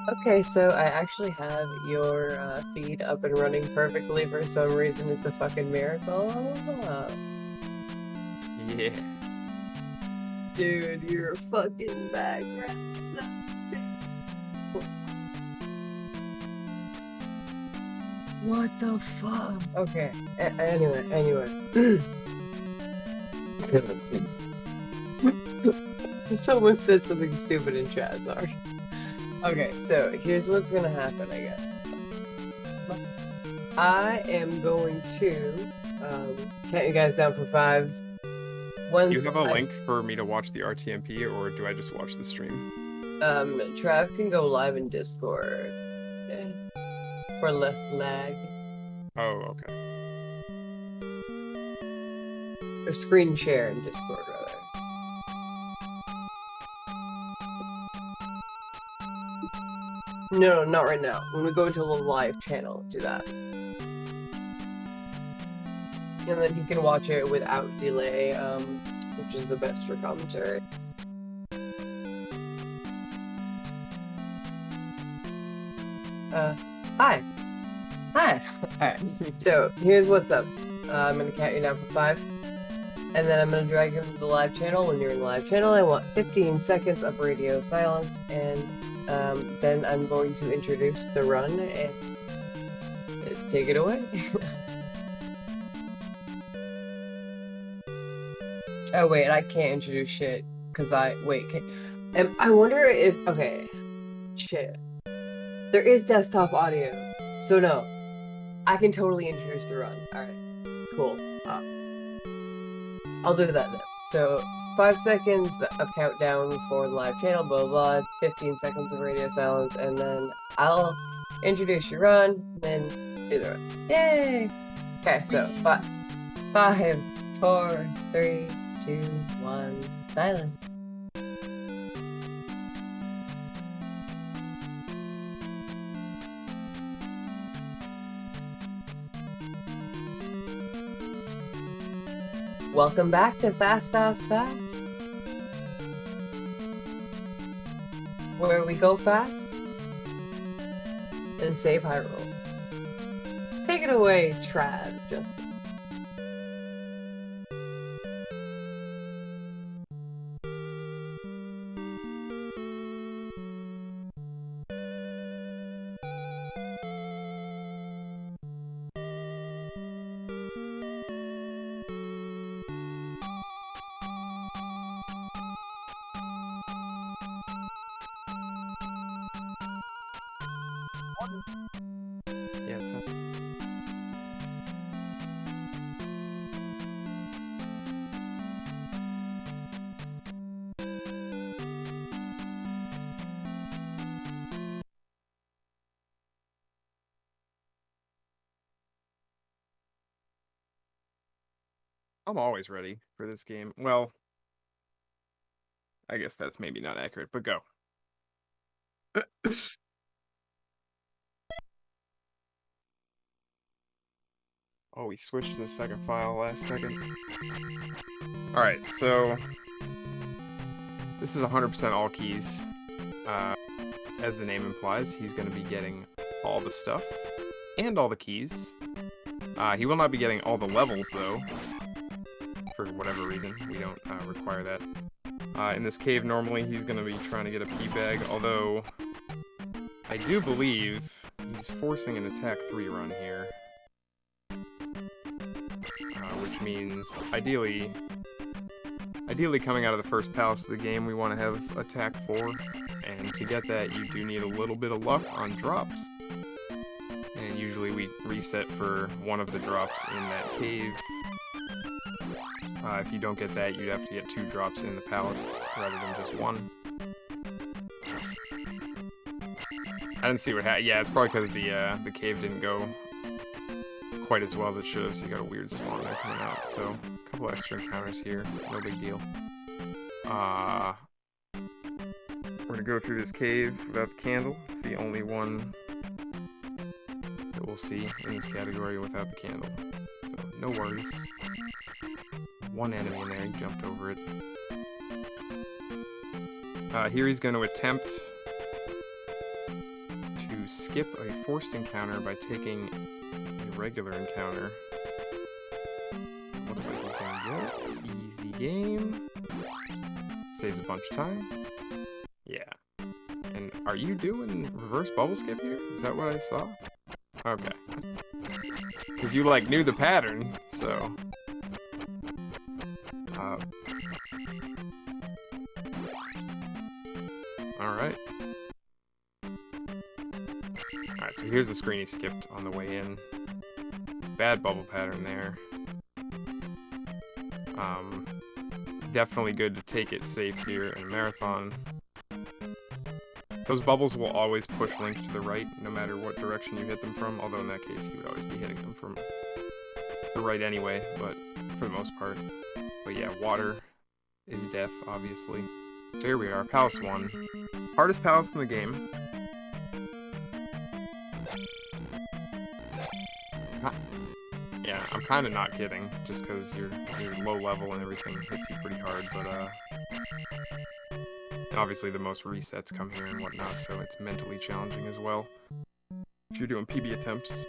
Okay, so I actually have your feed up and running perfectly for some reason. It's a fucking miracle. Yeah. Dude, your fucking background sounds What the fuck? Okay. Anyway. Someone said something stupid in chat, sorry. Okay, so here's what's gonna happen, I guess. I am going to count you guys down for 5. Do you Once have a link for me to watch the RTMP, or do I just watch the stream? Trav can go live in Discord for less lag. Oh, okay. Or screen share in Discord, rather. No, not right now. When we go into the live channel, do that. And then he can watch it without delay, which is the best for commentary. Hi. Alright, so here's what's up. I'm gonna count you down for 5. And then I'm gonna drag you into the live channel. When you're in the live channel, I want 15 seconds of radio silence, and then I'm going to introduce the run and take it away. Oh wait, I can't introduce shit because I wonder if shit. There is desktop audio, so no, I can totally introduce the run. All right, cool. I'll do that then. So 5 seconds of countdown for the live channel, blah blah blah. 15 seconds of radio silence, and then I'll introduce your run, then do the run. Yay! Okay, so 5, 4, 3, 2, 1, silence. Welcome back to Fast, Fast, Fast, where we go fast and save Hyrule. Take it away, Trav, Justin. Yeah, it's I'm always ready for this game. Well, I guess that's maybe not accurate, but go. Oh, we switched to the second file last second. Alright, so this is 100% all keys. As the name implies, he's going to be getting all the stuff and all the keys. He will not be getting all the levels, though. For whatever reason, we don't require that. In this cave, normally he's going to be trying to get a pea bag, although I do believe he's forcing an attack 3 run here. Which means, ideally coming out of the first palace of the game, we want to have attack 4, and to get that, you do need a little bit of luck on drops. And usually we reset for one of the drops in that cave. If you don't get that, you'd have to get 2 drops in the palace rather than just 1. I didn't see what happened. Yeah, it's probably because the cave didn't go quite as well as it should have, so you got a weird spawn there coming out. So, a couple extra encounters here, no big deal. We're gonna go through this cave without the candle. It's the only one that we'll see in this category without the candle. So, no worries. One enemy in there, he jumped over it. Here he's going to attempt skip a forced encounter by taking a regular encounter. Looks like he's gonna get it. Easy game. Saves a bunch of time. Yeah. And are you doing reverse bubble skip here? Is that what I saw? Okay. Because you, like, knew the pattern, so... Alright. Alright, so here's the screen he skipped on the way in. Bad bubble pattern there. Definitely good to take it safe here in a marathon. Those bubbles will always push Link to the right, no matter what direction you hit them from, although in that case he would always be hitting them from the right anyway, but for the most part. But yeah, water is death, obviously. So here we are, Palace 1. Hardest palace in the game. Yeah, I'm kind of not kidding, just because you're low level and everything hits you pretty hard, but and obviously the most resets come here and whatnot, so it's mentally challenging as well if you're doing PB attempts.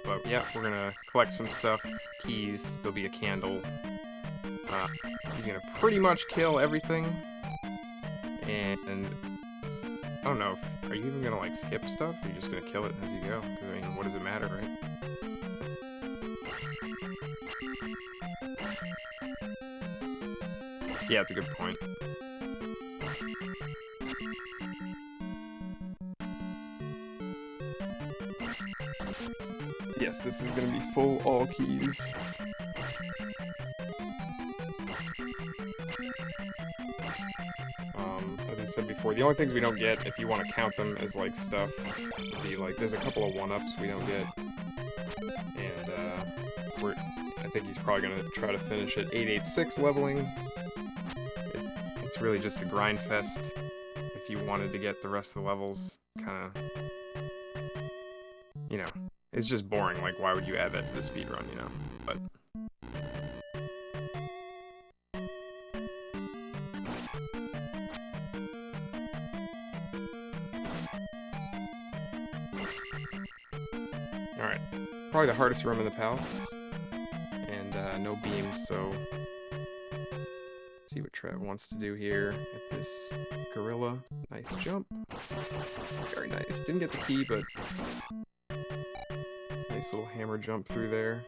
But yeah, we're gonna collect some stuff. Keys, there'll be a candle. He's gonna pretty much kill everything, and I don't know, are you even gonna, like, skip stuff, or are you just gonna kill it as you go? Because, I mean, what does it matter, right? Yeah, it's a good point. Yes, this is gonna be full all keys. As I said before, the only things we don't get, if you want to count them as, like, stuff, would be, like, there's a couple of 1-ups we don't get. And, I think he's probably gonna try to finish at 886 leveling. It's really just a grind fest. If you wanted to get the rest of the levels, kinda, you know, it's just boring. Like, why would you add that to the speedrun, you know? But alright. Probably the hardest room in the palace. And no beams, so see what Trev wants to do here at this gorilla. Nice jump. Very nice. Didn't get the key, but nice little hammer jump through there.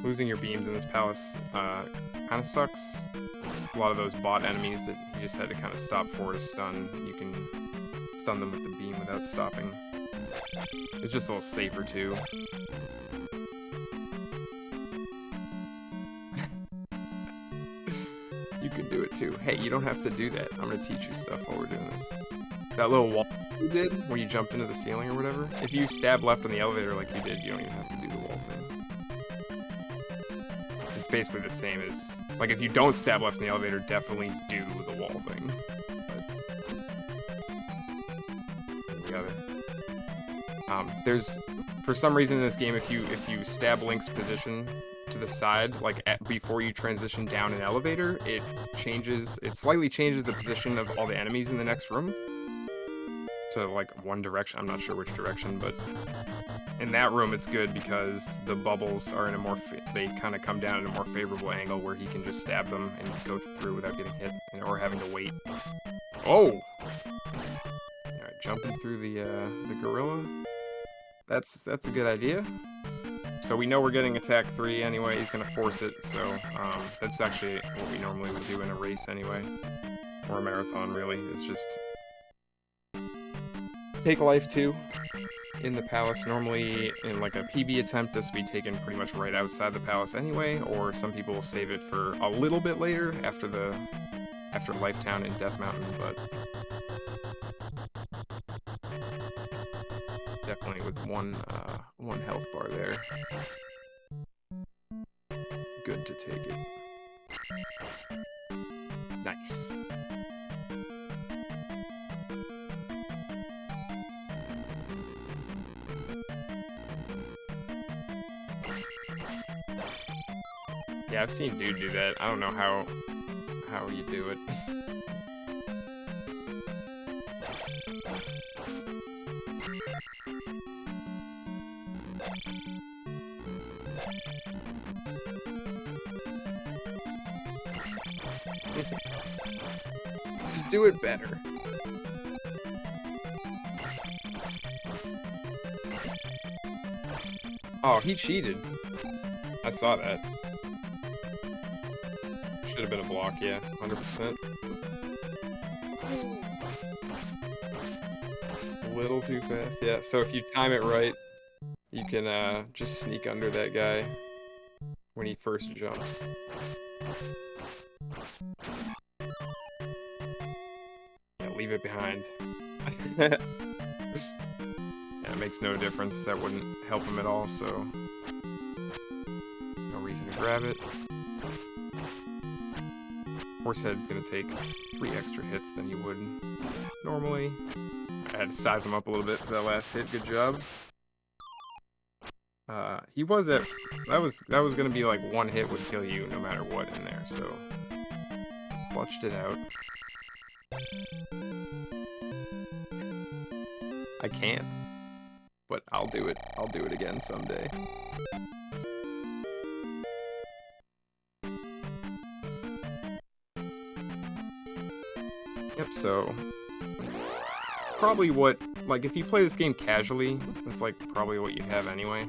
Losing your beams in this palace kind of sucks. A lot of those bot enemies that you just had to kind of stop for to stun, you can stun them with the beam without stopping. It's just a little safer too. You can do it too. Hey, you don't have to do that. I'm gonna teach you stuff while we're doing this. That little wall you did, where you jumped into the ceiling or whatever, if you stab left on the elevator like you did, you don't even have to do the wall thing. It's basically the same as, like, if you don't stab left in the elevator, definitely do the wall thing. There's, for some reason in this game, if you stab Link's position to the side, like before you transition down an elevator, it slightly changes the position of all the enemies in the next room to, like, one direction. I'm not sure which direction, but in that room it's good because the bubbles are in a more they kind of come down in a more favorable angle where he can just stab them and go through without getting hit, or having to wait. Oh! Alright, jumping through the gorilla. That's a good idea. So we know we're getting attack 3 anyway, he's gonna force it, so that's actually what we normally would do in a race anyway. Or a marathon, really. It's just take life 2 in the palace. Normally in, like, a PB attempt, this will be taken pretty much right outside the palace anyway, or some people will save it for a little bit later after Lifetown and Death Mountain, but definitely with one health bar there. Good to take it. Nice. Yeah, I've seen dude do that. I don't know how you do it. Just do it better. Oh, he cheated. I saw that. Should have been a block, yeah, 100%. A little too fast, yeah. So if you time it right, you can just sneak under that guy when he first jumps. Yeah, leave it behind. Yeah, it makes no difference. That wouldn't help him at all, so no reason to grab it. Horsehead's gonna take 3 extra hits than you would normally. I had to size him up a little bit for that last hit. Good job. He was at that was gonna be like 1 hit would kill you no matter what in there, so clutched it out. I can't, but I'll do it. I'll do it again someday. Yep, so probably what, like, if you play this game casually, that's like probably what you have anyway.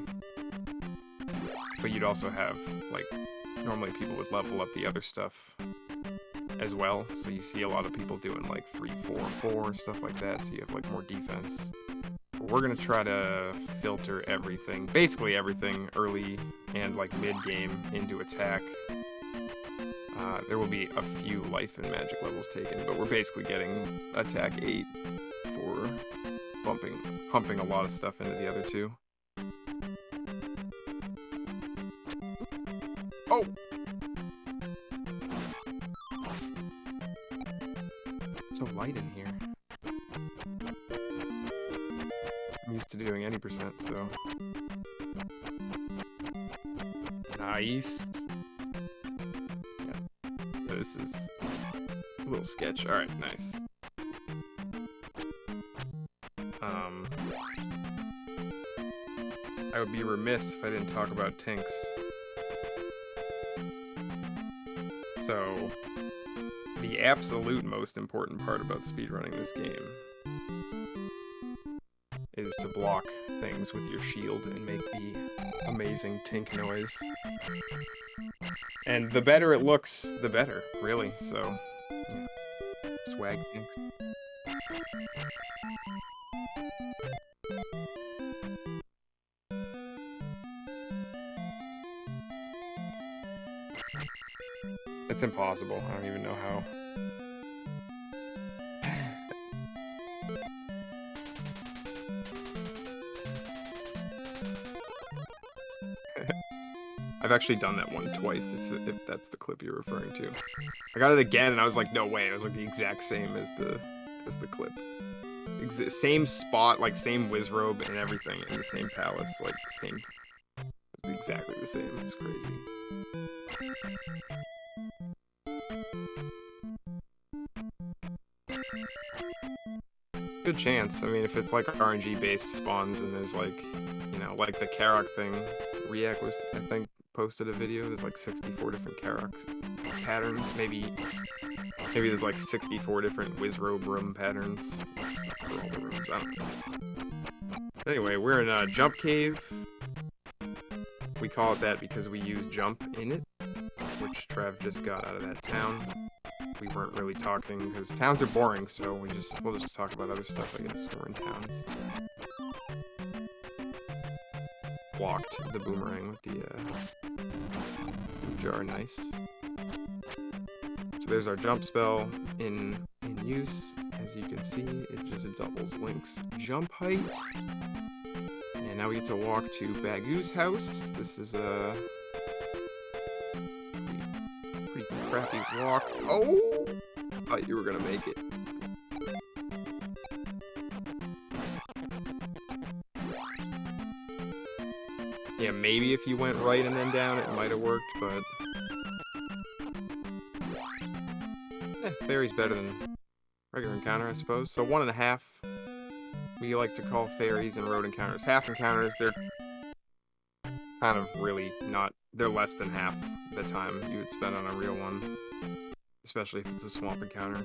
But you'd also have, like, normally people would level up the other stuff as well, so you see a lot of people doing like 3-4-4 stuff like that, so you have like more defense. But we're gonna try to filter everything, basically everything, early and like mid-game into attack. There will be a few life and magic levels taken, but we're basically getting attack 8 for pumping a lot of stuff into the other 2. Oh! It's so light in here. I'm used to doing any percent, so... Nice! This is a little sketch. Alright, nice. I would be remiss if I didn't talk about Tinks. So, the absolute most important part about speedrunning this game is to block things with your shield and make the amazing tink noise. And the better it looks, the better, really, so, yeah. Swag tinks. It's impossible, I don't even know how. I've actually done that one twice, if that's the clip you're referring to. I got it again, and I was like, no way, it was like the exact same as the clip. Same spot, like same wizrobe and everything, in the same palace, like same, exactly the same. It's crazy. Good chance. I mean, if it's like RNG based spawns and there's like, you know, like the Karok thing, React was, I think, posted a video. There's like 64 different Karok patterns. Maybe there's like 64 different wizrobe room patterns for all the rooms. I don't know. Anyway, we're in a jump cave. We call it that because we use jump in it, which Trav just got out of that town. We weren't really talking because towns are boring, so we'll just talk about other stuff, I guess. We're in towns. Blocked the boomerang with the boom jar, nice. So there's our jump spell in use. As you can see, it just doubles Link's jump height. And now we get to walk to Bagoo's house. This is a pretty crappy walk. Oh! I thought you were gonna make it. Yeah, maybe if you went right and then down, it might have worked, but Fairy's better than regular encounter, I suppose. So 1.5. We like to call fairies and road encounters. Half encounters, they're kind of really not... They're less than half the time you would spend on a real one. Especially if it's a swamp encounter.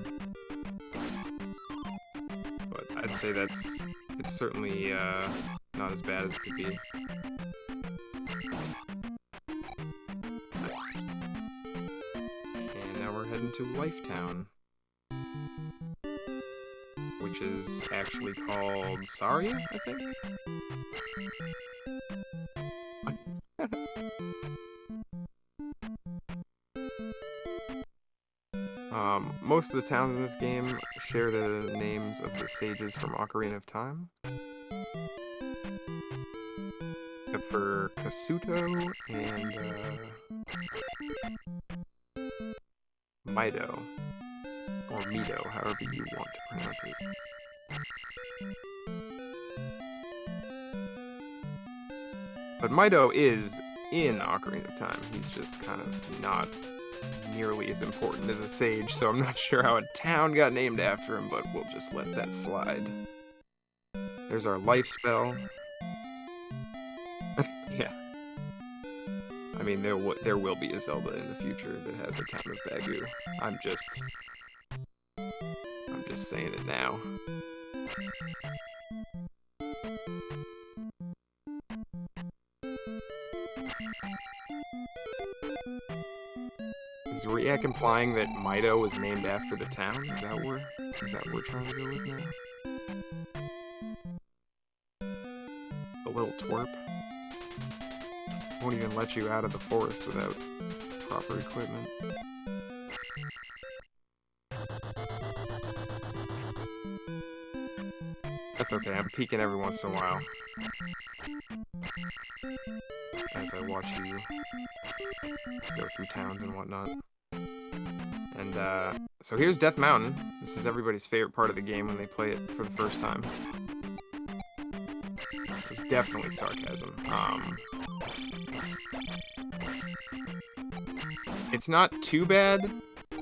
But I'd say it's certainly not as bad as it could be. Nice. And now we're heading to Lifetown, which is actually called Saria, I think? Most of the towns in this game share the names of the sages from Ocarina of Time. Except for Kasuto and Mido. Or Mido, however you want to pronounce it. But Mido is in Ocarina of Time. He's just kind of not nearly as important as a sage, so I'm not sure how a town got named after him, but we'll just let that slide. There's our life spell. Yeah. I mean, there will be a Zelda in the future that has a town of Bagu. I'm just saying it now. Is Riak implying that Mido was named after the town? Is that what we're trying to go with now? A little twerp. Won't even let you out of the forest without proper equipment. That's okay, I'm peeking every once in a while. As I watch you go through towns and whatnot. And, so here's Death Mountain. This is everybody's favorite part of the game when they play it for the first time. It's definitely sarcasm. It's not too bad,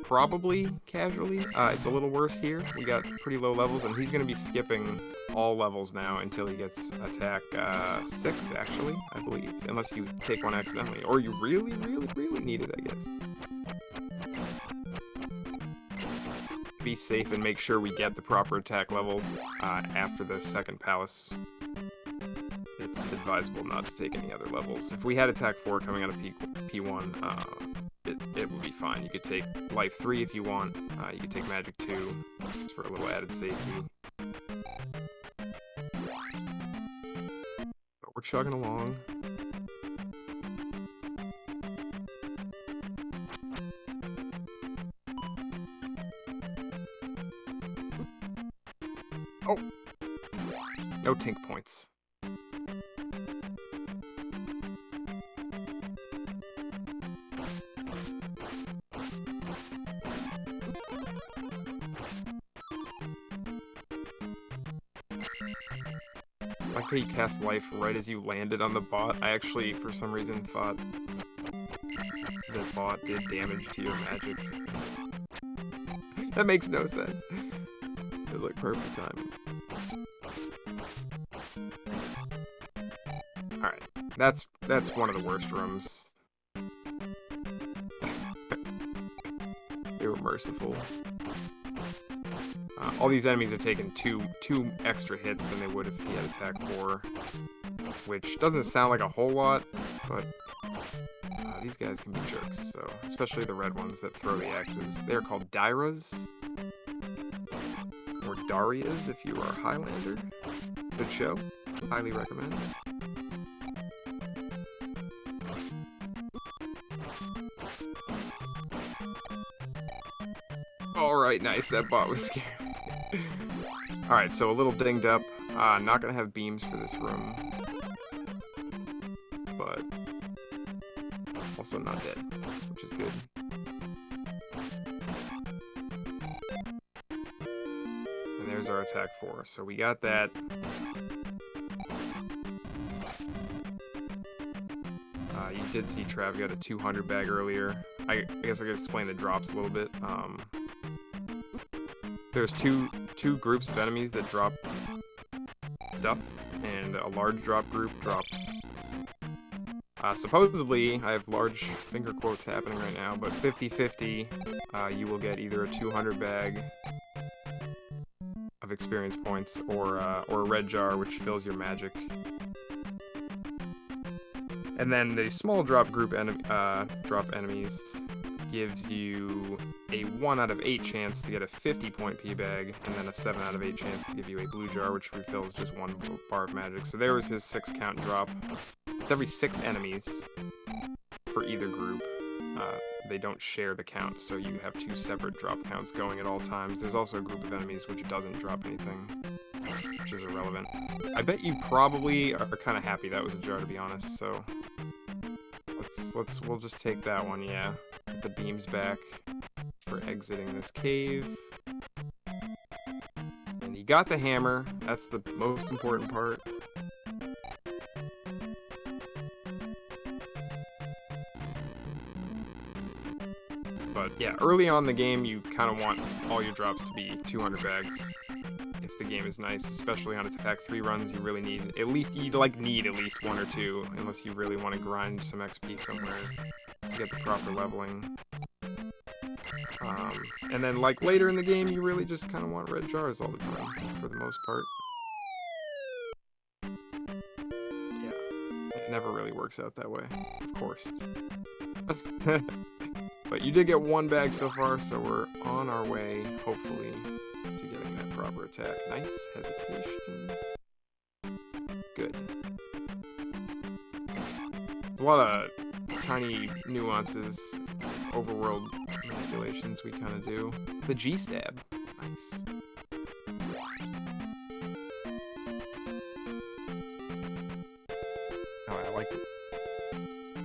probably, casually. It's a little worse here. We got pretty low levels, and he's going to be skipping all levels now until he gets attack 6, actually, I believe. Unless you take one accidentally. Or you really, really, really need it, I guess. Be safe and make sure we get the proper attack levels after the second palace. It's advisable not to take any other levels. If we had attack 4 coming out of P1, it would be fine. You could take life 3 if you want. You could take magic 2 just for a little added safety. But we're chugging along. Oh! No tink points. Like how you cast life right as you landed on the bot. I actually, for some reason, thought that bot did damage to your magic. That makes no sense. It was like perfect timing. Alright, that's one of the worst rooms. They were merciful. All these enemies are taking two extra hits than they would if he had attack 4, which doesn't sound like a whole lot, but these guys can be jerks, so especially the red ones that throw the axes. They're called Dairas, or Darias if you are a Highlander. Good show. Highly recommend. Alright, nice. That bot was scary. Alright, so a little dinged up. Not gonna have beams for this room. But also not dead, which is good. And there's our attack 4. So we got that. You did see Trav got a 200 bag earlier. I guess I could explain the drops a little bit. there's two groups of enemies that drop stuff, and a large drop group drops. Supposedly, I have large finger quotes happening right now, but 50-50, you will get either a 200 bag of experience points or a red jar, which fills your magic. And then the small drop group drop enemies gives you a 1 out of 8 chance to get a 50-point P bag, and then a 7 out of 8 chance to give you a blue jar, which refills just 1 bar of magic. So there was his 6 count drop. It's every 6 enemies for either group. They don't share the count, so you have 2 separate drop counts going at all times. There's also a group of enemies which doesn't drop anything, which is irrelevant. I bet you probably are kind of happy that was a jar, to be honest. So we'll just take that one. Yeah, put the beams back for exiting this cave. And he got the hammer. That's the most important part. But yeah, early on in the game, you kind of want all your drops to be 200 bags. If the game is nice, especially on attack 3 runs, you really need at least 1 or 2, unless you really want to grind some XP somewhere to get the proper leveling. And then like later in the game, you really just kind of want red jars all the time, for the most part. Yeah, it never really works out that way, of course. But you did get 1 bag so far, so we're on our way, hopefully, to getting that proper attack. Nice hesitation. Good. There's a lot of tiny nuances, overworld manipulations we kind of do. The G-stab. Nice. Oh, I liked it.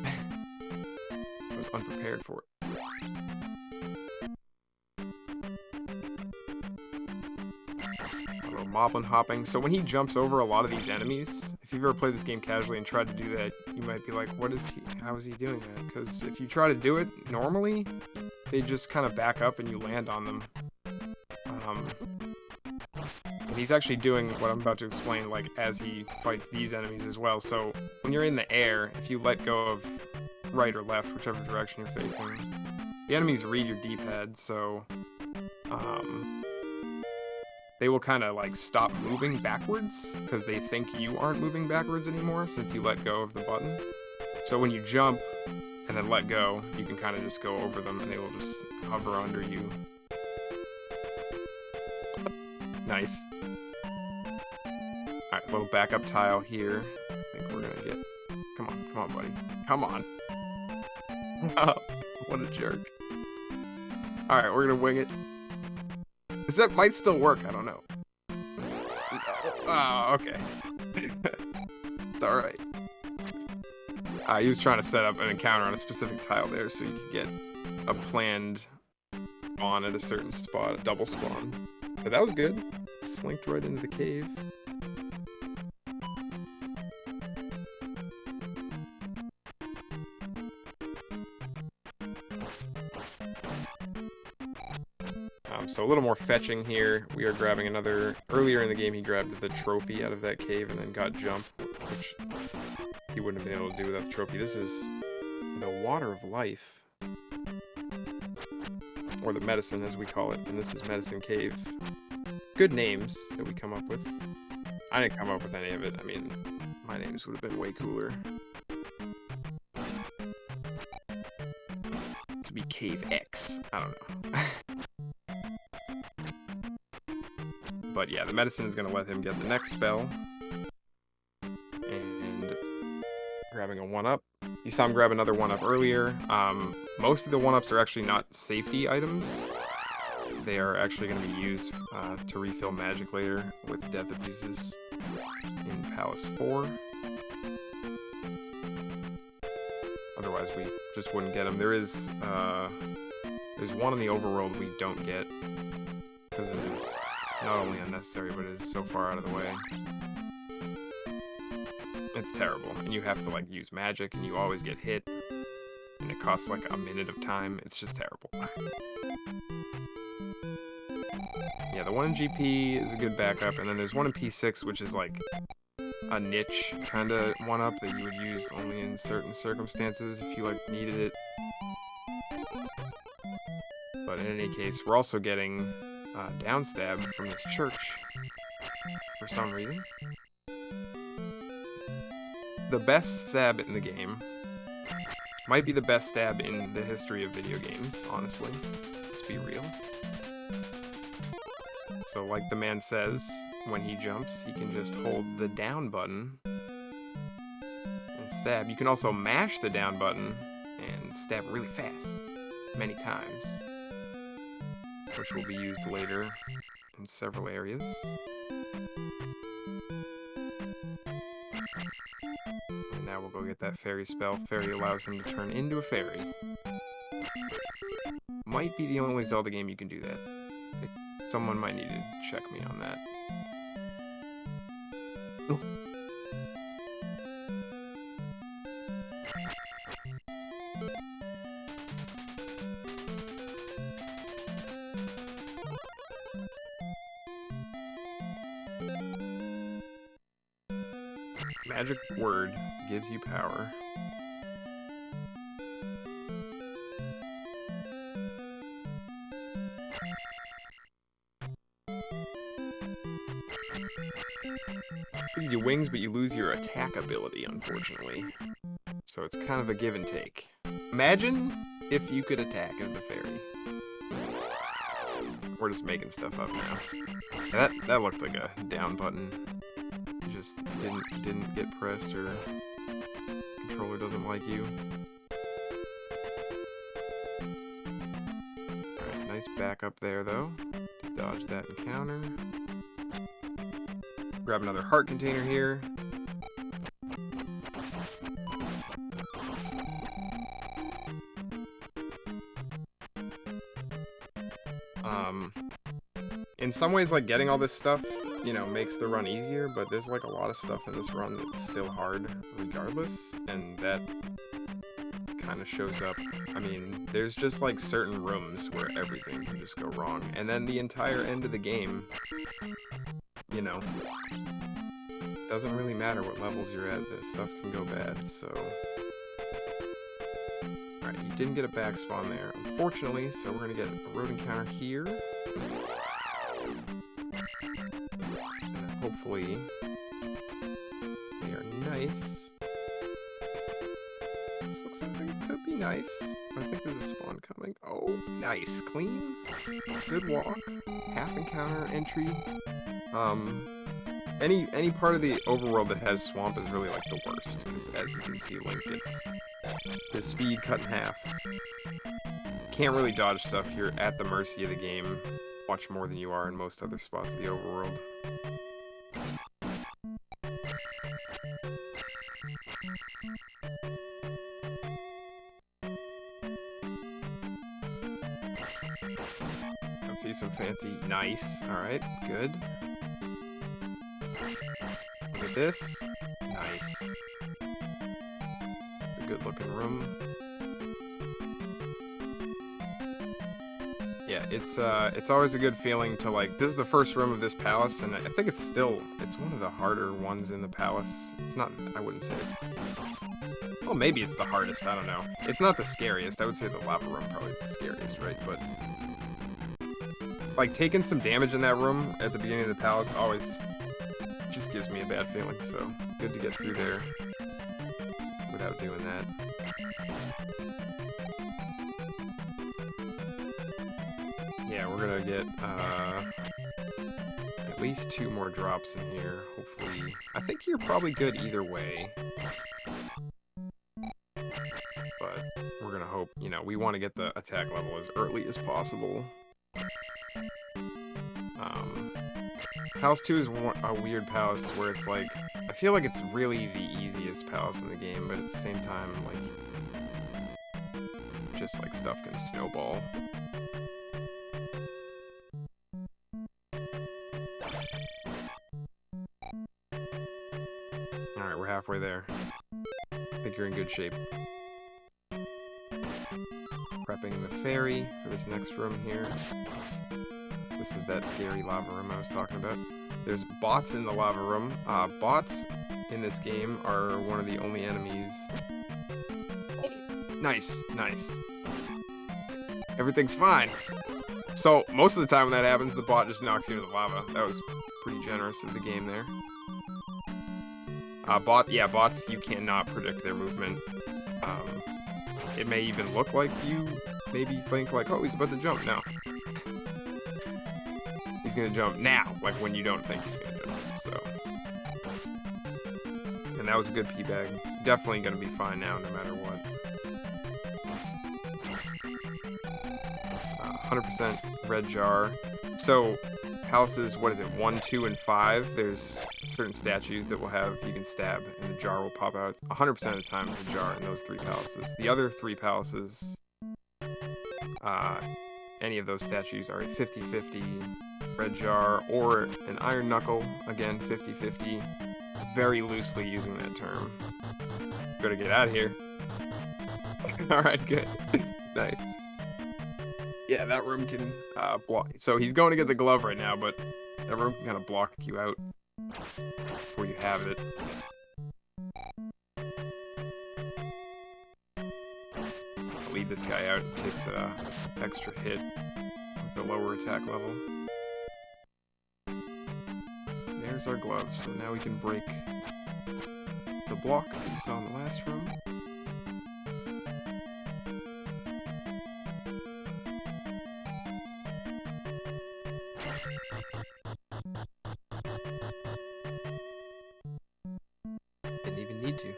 I was unprepared for it. Moblin hopping. So when he jumps over a lot of these enemies, if you've ever played this game casually and tried to do that, you might be like, how is he doing that? Because if you try to do it normally, they just kind of back up and you land on them. And he's actually doing what I'm about to explain, like, as he fights these enemies as well. So when you're in the air, if you let go of right or left, whichever direction you're facing, the enemies read your D-pad, so they will kind of like stop moving backwards because they think you aren't moving backwards anymore since you let go of the button. So when you jump and then let go, you can kind of just go over them and they will just hover under you. Nice. Alright, little backup tile here. I think we're gonna get... Come on, buddy. Come on. Oh, what a jerk. Alright, we're gonna wing it. That might still work, I don't know. Oh, okay. It's alright. He was trying to set up an encounter on a specific tile there so you could get a planned spawn at a certain spot, a double spawn. But that was good. Slinked right into the cave. So a little more fetching here. We are grabbing another... Earlier in the game, he grabbed the trophy out of that cave and then got jump, which he wouldn't have been able to do without the trophy. This is the Water of Life. Or the Medicine, as we call it. And this is Medicine Cave. Good names that we come up with. I didn't come up with any of it. I mean, my names would have been way cooler. This would be Cave X. I don't know. But yeah, the medicine is going to let him get the next spell. And grabbing a 1-up. You saw him grab another 1-up earlier. Most of the 1-ups are actually not safety items. They are actually going to be used to refill magic later with death abuses in Palace 4. Otherwise, we just wouldn't get them. There's one in the overworld we don't get because it is not only unnecessary, but it is so far out of the way. It's terrible, and you have to like use magic, and you always get hit, and it costs like a minute of time. It's just terrible. Yeah, the one in GP is a good backup, and then there's one in P6, which is like a niche kind of one-up that you would use only in certain circumstances if you like needed it. But in any case, we're also getting downstab from this church for some reason. The best stab in the game might be the best stab in the history of video games, honestly. Let's be real. So like the man says, when he jumps, he can just hold the down button and stab. You can also mash the down button and stab really fast, many times, which will be used later in several areas. And now we'll go get that fairy spell. Fairy allows him to turn into a fairy. Might be the only Zelda game you can do that. Someone might need to check me on that. Magic word gives you power. Gives you wings, but you lose your attack ability, unfortunately. So it's kind of a give and take. Imagine if you could attack as the fairy. We're just making stuff up now. That looked like a down button. You just didn't get pressed, or controller doesn't like you. Alright, nice backup there though. Dodge that encounter. Grab another heart container here. In some ways, like, getting all this stuff, you know, makes the run easier, but there's like a lot of stuff in this run that's still hard regardless, and that kind of shows up. I mean, there's just like certain rooms where everything can just go wrong, and then the entire end of the game, you know, doesn't really matter what levels you're at, this stuff can go bad, so... Alright, you didn't get a back spawn there, unfortunately, so we're gonna get a road encounter here. And hopefully they are nice. This looks like it could be nice. I think there's a spawn coming. Oh, nice. Clean. Good walk. Half encounter entry. Any part of the overworld that has swamp is really like the worst, because as you can see, Link gets his speed cut in half. Can't really dodge stuff. You're at the mercy of the game much more than you are in most other spots of the overworld. Let's see some fancy. Nice. Alright, good. Look at this. Nice. It's a good looking room. Yeah, it's always a good feeling to, like, this is the first room of this palace, and I think it's one of the harder ones in the palace. It's not, I wouldn't say it's, well, maybe it's the hardest, I don't know. It's not the scariest. I would say the lava room probably is the scariest, right? But, like, taking some damage in that room at the beginning of the palace always just gives me a bad feeling, so good to get through there without doing that. Yeah, we're gonna get at least 2 more drops in here, hopefully. I think you're probably good either way. But we're gonna hope, you know, we want to get the attack level as early as possible. Palace 2 is a weird palace where it's like, I feel like it's really the easiest palace in the game, but at the same time, like, just like stuff can snowball. Alright, we're halfway there. I think you're in good shape. Prepping the ferry for this next room here. This is that scary lava room I was talking about. There's bots in the lava room. Bots in this game are one of the only enemies. Nice, nice. Everything's fine. So, most of the time when that happens, the bot just knocks you into the lava. That was pretty generous of the game there. Bots, you cannot predict their movement. It may even look like you maybe think like, oh, he's about to jump. No. He's gonna jump now, like when you don't think he's gonna jump, so. And that was a good pee bag. Definitely gonna be fine now, no matter what. 100% red jar. So, houses, what is it, 1, 2, and 5, there's certain statues that will have, you can stab, and the jar will pop out. 100% of the time, it's a jar in those 3 palaces. The other 3 palaces, any of those statues are a 50-50 red jar, or an iron knuckle, again, 50-50, very loosely using that term. Gotta get out of here. Alright, good. Nice. Yeah, that room can block. So he's going to get the glove right now, but that room can kind of block you out before you have it. I'll leave this guy out. It takes an extra hit with the lower attack level. There's our gloves, so now we can break the blocks that you saw in the last room. Didn't even need to.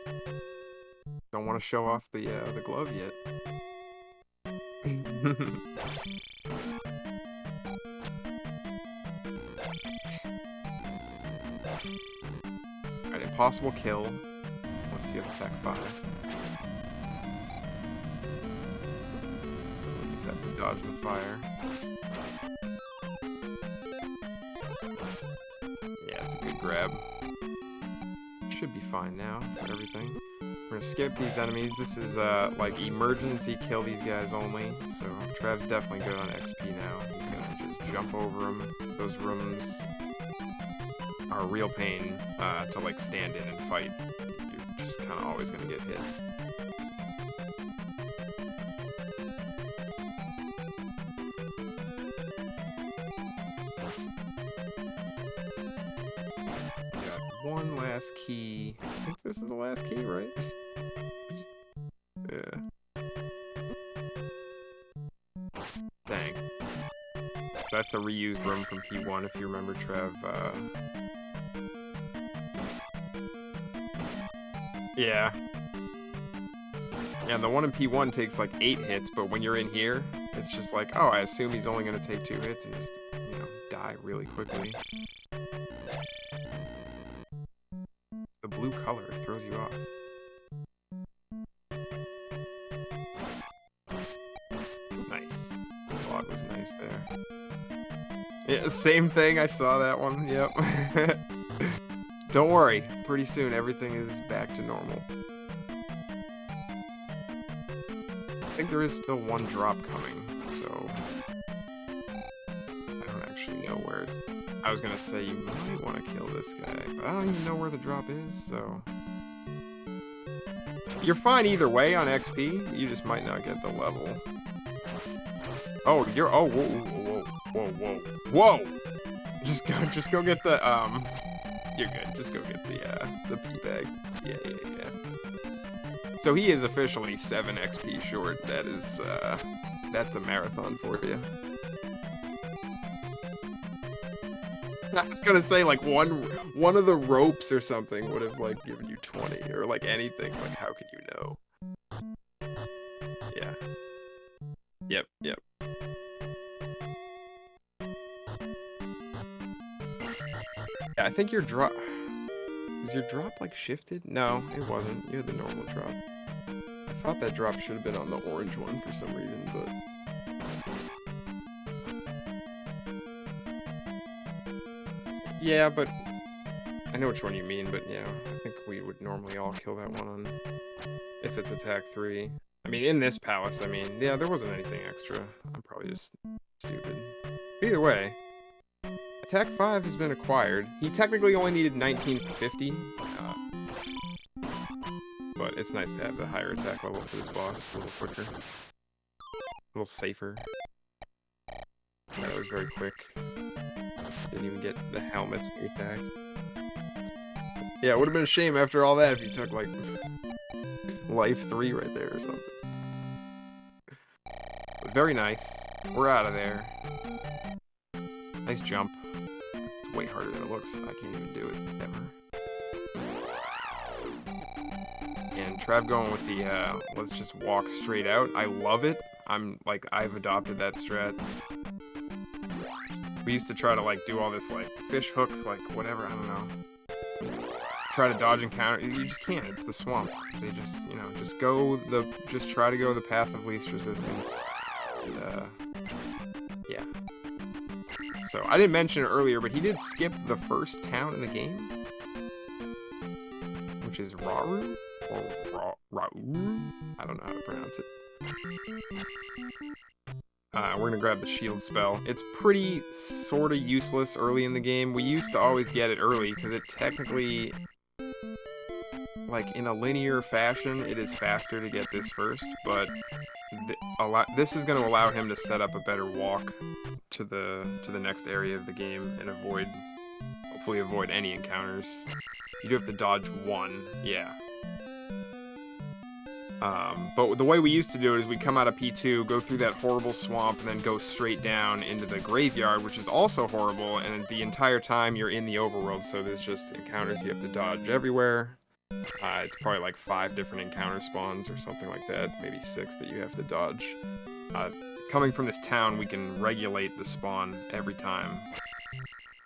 Don't want to show off the glove yet. Alright, impossible kill. Unless you have attack 5. So we just have to dodge the fire. Yeah, it's a good grab. Should be fine now for everything. We're gonna skip these enemies. This is like emergency kill these guys only. So Trav's definitely good on XP now. He's gonna just jump over them. Those rooms are a real pain to like stand in and fight. You're just kind of always gonna get hit. One last key. I think this is the last key, right? Yeah. Dang. That's a reused room from P1 if you remember, Trev. Yeah. Yeah, the one in P1 takes like 8 hits, but when you're in here, it's just like, oh, I assume he's only gonna take 2 hits and just, you know, die really quickly. The blue color throws you off. Nice. The log was nice there. Yeah, same thing. I saw that one. Yep. Don't worry. Pretty soon everything is back to normal. I think there is still one drop coming, so I don't actually know where it's... I was gonna say you might want to kill this guy, but I don't even know where the drop is, so... You're fine either way on XP, you just might not get the level. Oh, you're... Oh, whoa, whoa, whoa, whoa, whoa! Whoa! Just go get the, You're good, just go get the P-bag. Yeah. So he is officially 7 XP short. That is, that's a marathon for you. I was gonna say, like, one of the ropes or something would have, like, given you 20, or, like, anything. Like, how could you know? Yeah. Yep. Yeah, I think your drop... Was your drop, like, shifted? No, it wasn't. You had the normal drop. I thought that drop should have been on the orange one for some reason, but... Yeah, but... I know which one you mean, but yeah, I think we would normally all kill that one on... If it's attack 3. I mean, in this palace, I mean, yeah, there wasn't anything extra. I'm probably just stupid. But either way, Attack 5 has been acquired. He technically only needed 1950, but it's nice to have the higher attack level for this boss. A little quicker. A little safer. Yeah, that was very quick. Didn't even get the helmets to attack. Yeah, it would have been a shame after all that if you took, like, life 3 right there or something. But very nice. We're out of there. Nice jump. It's way harder than it looks. I can't even do it, ever. And Trav going with the, let's just walk straight out. I love it. I've adopted that strat. We used to try to, like, do all this, like, fish hook, like, whatever, I don't know. Try to dodge and counter. You just can't. It's the swamp. They just, you know, just try to go the path of least resistance. And, yeah. So, I didn't mention it earlier, but he did skip the first town in the game. Which is Rauru? Or Rauru? I don't know how to pronounce it. We're gonna grab the shield spell. It's pretty sort of useless early in the game. We used to always get it early because it technically, like, in a linear fashion, it is faster to get this first, but this is going to allow him to set up a better walk to the next area of the game and hopefully avoid any encounters. You do have to dodge one, yeah. But the way we used to do it is we come out of P2, go through that horrible swamp, and then go straight down into the graveyard, which is also horrible, and the entire time you're in the overworld, so there's just encounters you have to dodge everywhere. It's probably like 5 different encounter spawns or something like that, maybe 6 that you have to dodge. Coming from this town, we can regulate the spawn every time.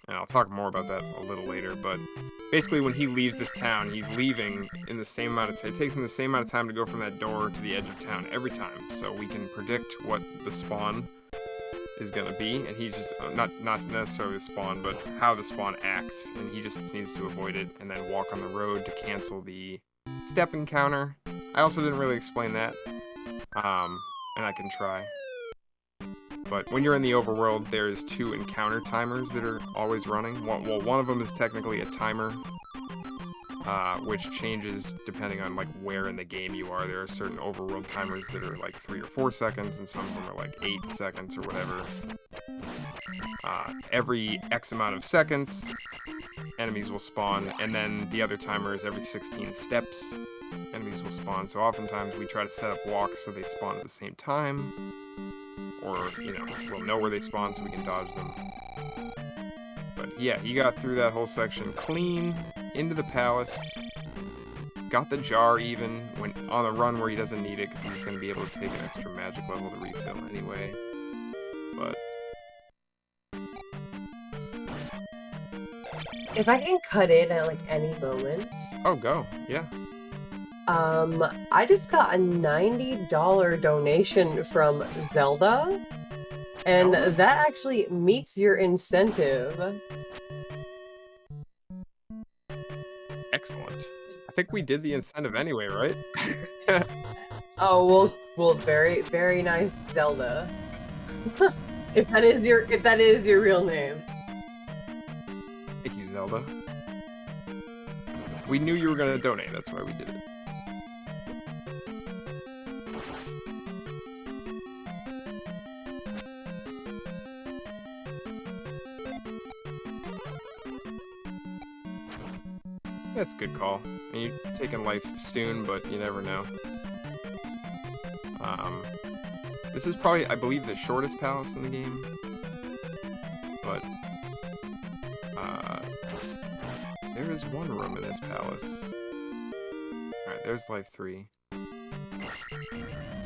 And I'll talk more about that a little later, but basically when he leaves this town, he's leaving in the same amount of time. It takes him the same amount of time to go from that door to the edge of town every time, so we can predict what the spawn is gonna be, and he just, not necessarily the spawn, but how the spawn acts, and he just needs to avoid it, and then walk on the road to cancel the step encounter. I also didn't really explain that, and I can try. But when you're in the overworld, there's 2 encounter timers that are always running. Well, one of them is technically a timer, which changes depending on, like, where in the game you are. There are certain overworld timers that are like 3 or 4 seconds, and some of them are like 8 seconds or whatever. Every X amount of seconds, enemies will spawn, and then the other timer is every 16 steps, enemies will spawn. So oftentimes we try to set up walks so they spawn at the same time, or, you know, we'll know where they spawn so we can dodge them. But yeah, he got through that whole section clean, into the palace, got the jar even, went on a run where he doesn't need it because he's going to be able to take an extra magic level to refill anyway. But if I can cut in at, like, any moment. Oh, go. Yeah. I just got a $90 donation from Zelda, and that actually meets your incentive. Excellent. I think we did the incentive anyway, right? Oh, well, very, very nice, Zelda. if that is your real name. Thank you, Zelda. We knew you were gonna donate, that's why we did it. That's a good call. I mean, you're taking life soon, but you never know. This is probably, I believe, the shortest palace in the game. But, there is one room in this palace. Alright, there's life 3. So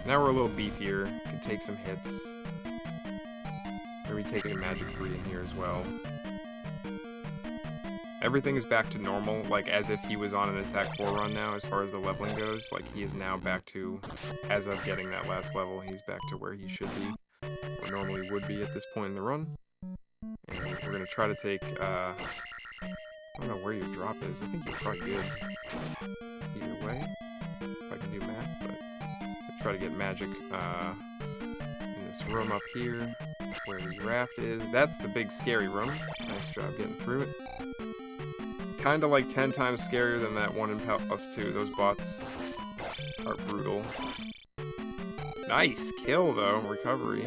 now we're a little beefier, can take some hits. Are we taking a magic 3 in here as well? Everything is back to normal, like as if he was on an attack 4 run now as far as the leveling goes. Like he is now back to, as of getting that last level, he's back to where he should be, or normally would be at this point in the run. And we're going to try to take, I don't know where your drop is, I think you're probably good either way, if I can do math, but I'll try to get magic in this room up here where the raft is. That's the big scary room. Nice job getting through it. Kind of like 10 times scarier than that one in Plus 2. Those bots are brutal. Nice kill, though. Recovery.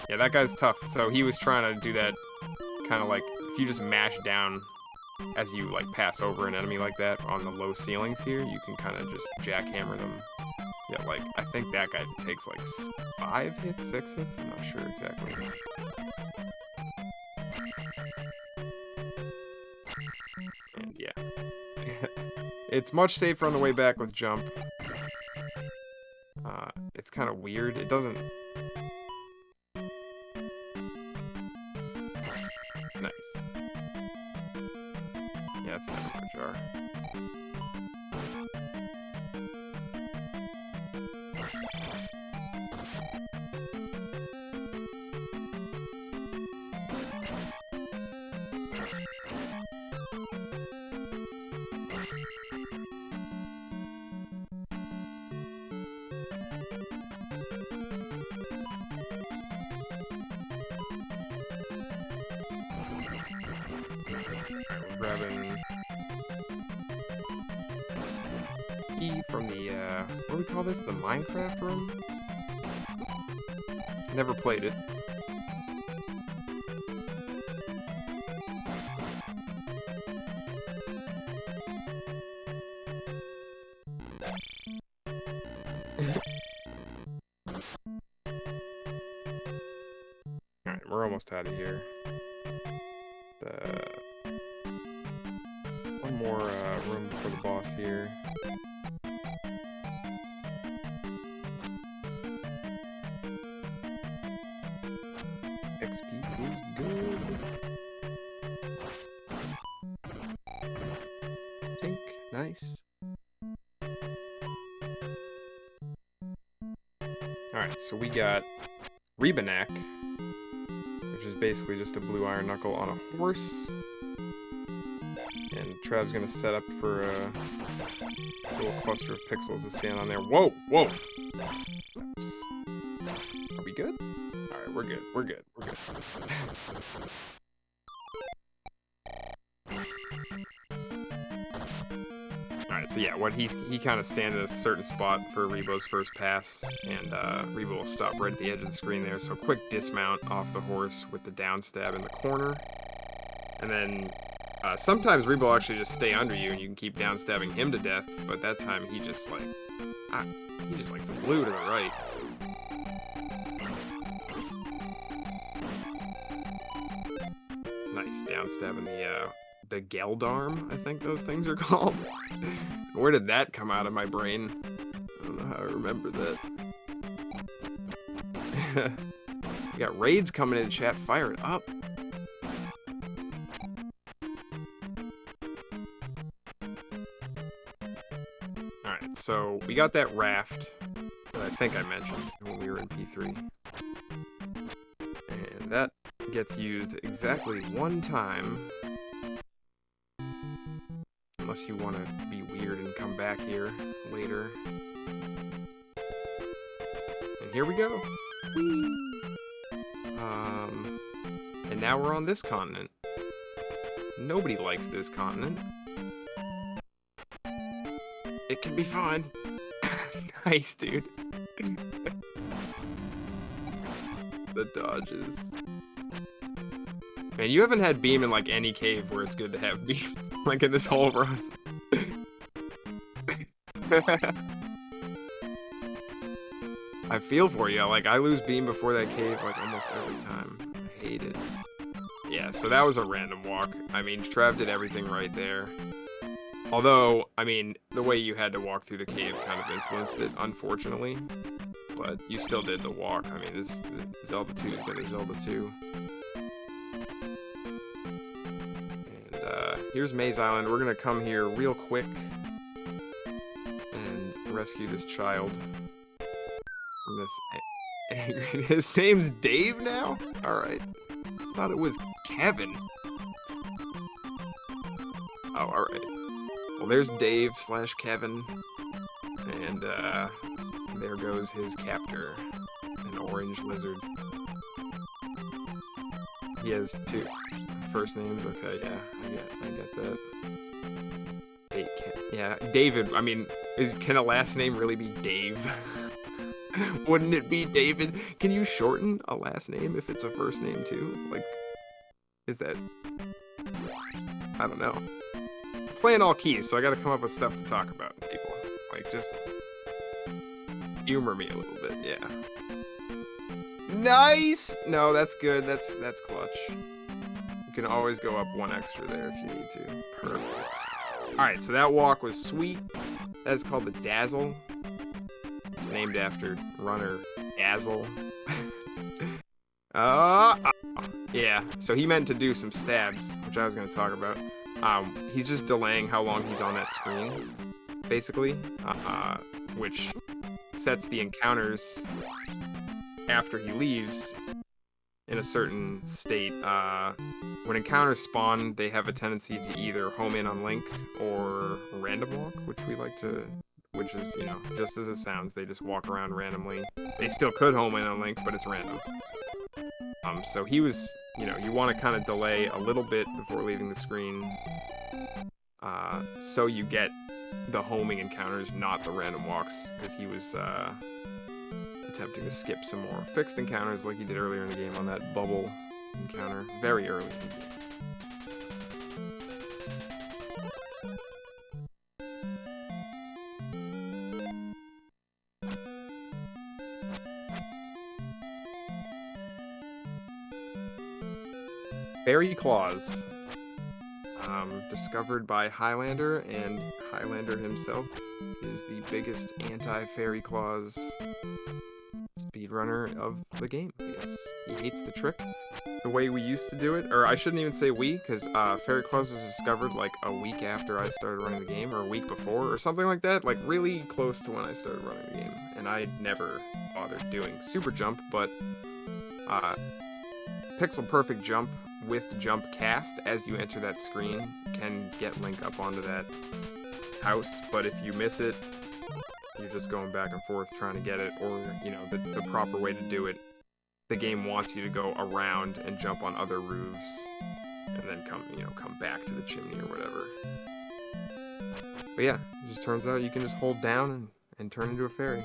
Yeah, that guy's tough. So he was trying to do that kind of like, if you just mash down as you like pass over an enemy like that on the low ceilings here, you can kind of just jackhammer them. Yeah, like, I think that guy takes like 5 hits, 6 hits? I'm not sure exactly. And yeah. It's much safer on the way back with jump. It's kind of weird. It doesn't... Nice. Yeah, it's never my jar. Grabbing E from the, what do we call this? The Minecraft room? Never played it. Alright, we're almost out of here. One more room for the boss here. XP is good. Tink, nice. Alright, so we got Rebanak, which is basically just a blue iron knuckle on a horse. And Trav's gonna set up for a little cluster of pixels to stand on there. Whoa, whoa! Are we good? Alright, we're good, we're good, we're good. Alright, so yeah, what he kind of stands at a certain spot for Rebo's first pass, and Rebo will stop right at the edge of the screen there. So quick dismount off the horse with the down stab in the corner, and then sometimes Rebo will actually just stay under you and you can keep down stabbing him to death, but that time he just like flew to the right. Nice down stabbing the Geldarm, I think those things are called. Where did that come out of my brain? I don't know how I remember that. We got raids coming in chat, fire it up. So we got that raft that I think I mentioned when we were in P3. And that gets used exactly one time. Unless you want to be weird and come back here later. And here we go. And now we're on this continent. Nobody likes this continent. It can be fun. Nice, dude. The dodges. Man, you haven't had beam in like any cave where it's good to have beam. Like in this whole run. I feel for you. Like I lose beam before that cave like almost every time. I hate it. Yeah, so that was a random walk. I mean, Trav did everything right there. Although, I mean, the way you had to walk through the cave kind of influenced it, unfortunately. But you still did the walk. I mean, this Zelda 2 has been a Zelda 2. And here's Maze Island. We're going to come here real quick and rescue this child from this... His name's Dave now? Alright. I thought it was Kevin. Oh, alright. Well, there's Dave / Kevin, and there goes his captor, an orange lizard. He has 2 first names. Okay, yeah, I get that. Hey, yeah, David. I mean, can a last name really be Dave? Wouldn't it be David? Can you shorten a last name if it's a first name too? Like, is that? I don't know. I'm playing all keys, so I gotta come up with stuff to talk about, people. Like, just humor me a little bit, yeah. Nice! No, that's good. That's clutch. You can always go up 1 extra there if you need to. Perfect. Alright, so that walk was sweet. That's called the Dazzle. It's named after runner Dazzle. Yeah, so he meant to do some stabs, which I was going to talk about. He's just delaying how long he's on that screen, basically, which sets the encounters after he leaves in a certain state. When encounters spawn, they have a tendency to either home in on Link or random walk, which is, you know, just as it sounds, they just walk around randomly. They still could home in on Link, but it's random. So he was, you know, you want to kind of delay a little bit before leaving the screen, so you get the homing encounters, not the random walks, because he was attempting to skip some more fixed encounters like he did earlier in the game on that bubble encounter, very early in the game. Fairy Claws, discovered by Highlander, and Highlander himself is the biggest anti-Fairy Claws speedrunner of the game. Yes, he hates the trick the way we used to do it, or I shouldn't even say we, because Fairy Claws was discovered like a week after I started running the game, or a week before, or something like that, like really close to when I started running the game, and I never bothered doing Super Jump, but Pixel Perfect Jump with Jump Cast as you enter that screen can get Link up onto that house, but if you miss it, you're just going back and forth trying to get it, or, you know, the proper way to do it, the game wants you to go around and jump on other roofs and then come back to the chimney or whatever. But yeah, it just turns out you can just hold down and turn into a fairy.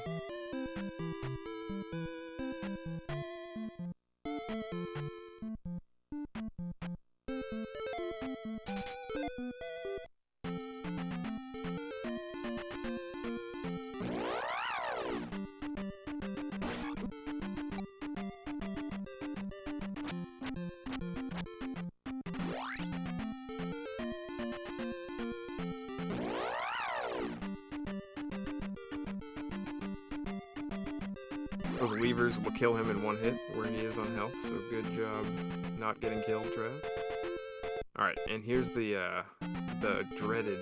Those levers will kill him in 1 hit where he is on health, so good job not getting killed, Trav. Alright, and here's the dreaded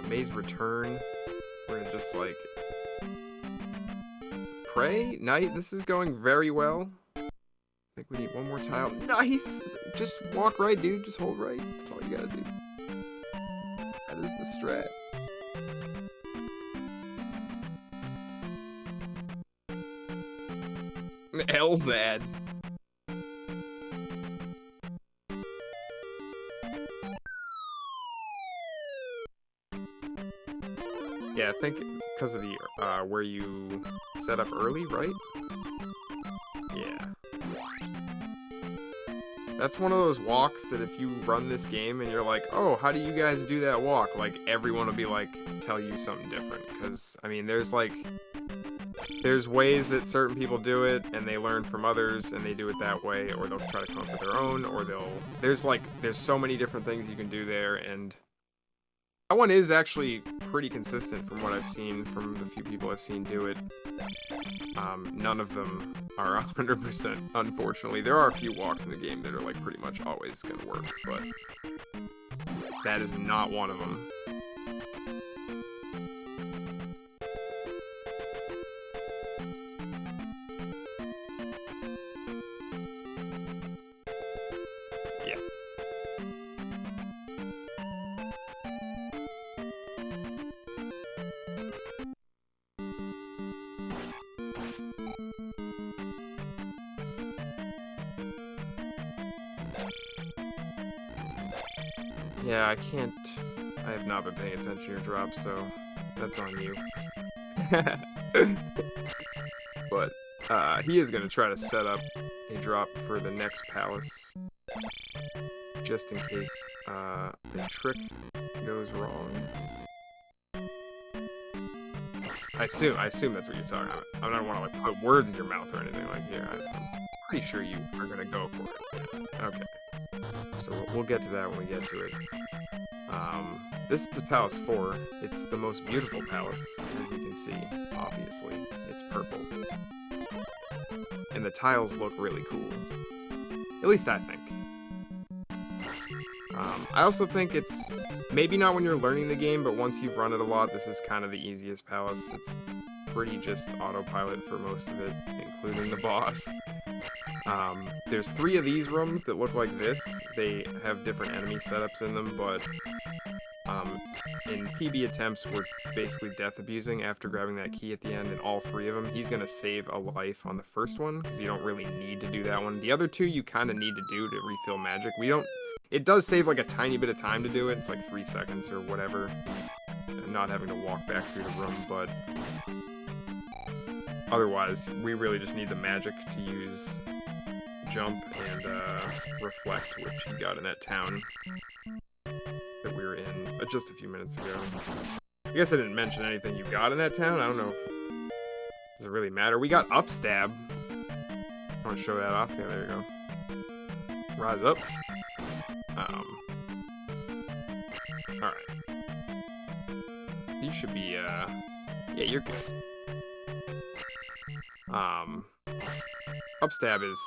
maze return. We're gonna just, like, pray? Night, this is going very well. I think we need 1 more tile. Nice! Just walk right, dude. Just hold right. That's all you gotta do. That is the strat. Elzad. Yeah, I think because of the where you set up early, right? Yeah. That's one of those walks that if you run this game and you're like, oh, how do you guys do that walk? Like, everyone will be like, tell you something different. Because, I mean, there's ways that certain people do it, and they learn from others, and they do it that way, or they'll try to come up with their own, or there's so many different things you can do there, and that one is actually pretty consistent from what I've seen from the few people I've seen do it. None of them are 100%, unfortunately. There are a few walks in the game that are, like, pretty much always gonna work, but that is not one of them. Yeah, I can't... I have not been paying attention to your drop, so that's on you. But he is going to try to set up a drop for the next palace, just in case the trick goes wrong. I assume that's what you're talking about. I don't want to like put words in your mouth or anything like here. I'm pretty sure you are going to go for it. Yeah. Okay. So we'll get to that when we get to it. This is Palace 4. It's the most beautiful palace, as you can see, obviously. It's purple. And the tiles look really cool. At least I think. I also think it's, maybe not when you're learning the game, but once you've run it a lot, this is kind of the easiest palace. It's pretty just autopilot for most of it, including the boss. There's 3 of these rooms that look like this. They have different enemy setups in them, but in PB attempts, we're basically death abusing after grabbing that key at the end, and all 3 of them, he's going to save a life on the first one, because you don't really need to do that one. The other 2 you kind of need to do to refill magic. It does save like a tiny bit of time to do it. It's like 3 seconds or whatever, not having to walk back through the room, but otherwise, we really just need the magic to use jump and reflect, which you got in that town that we were in just a few minutes ago. I guess I didn't mention anything you got in that town. I don't know. Does it really matter? We got upstab. I want to show that off. Yeah, there you go. Rise up. Alright. You should be, yeah, you're good. Upstab is...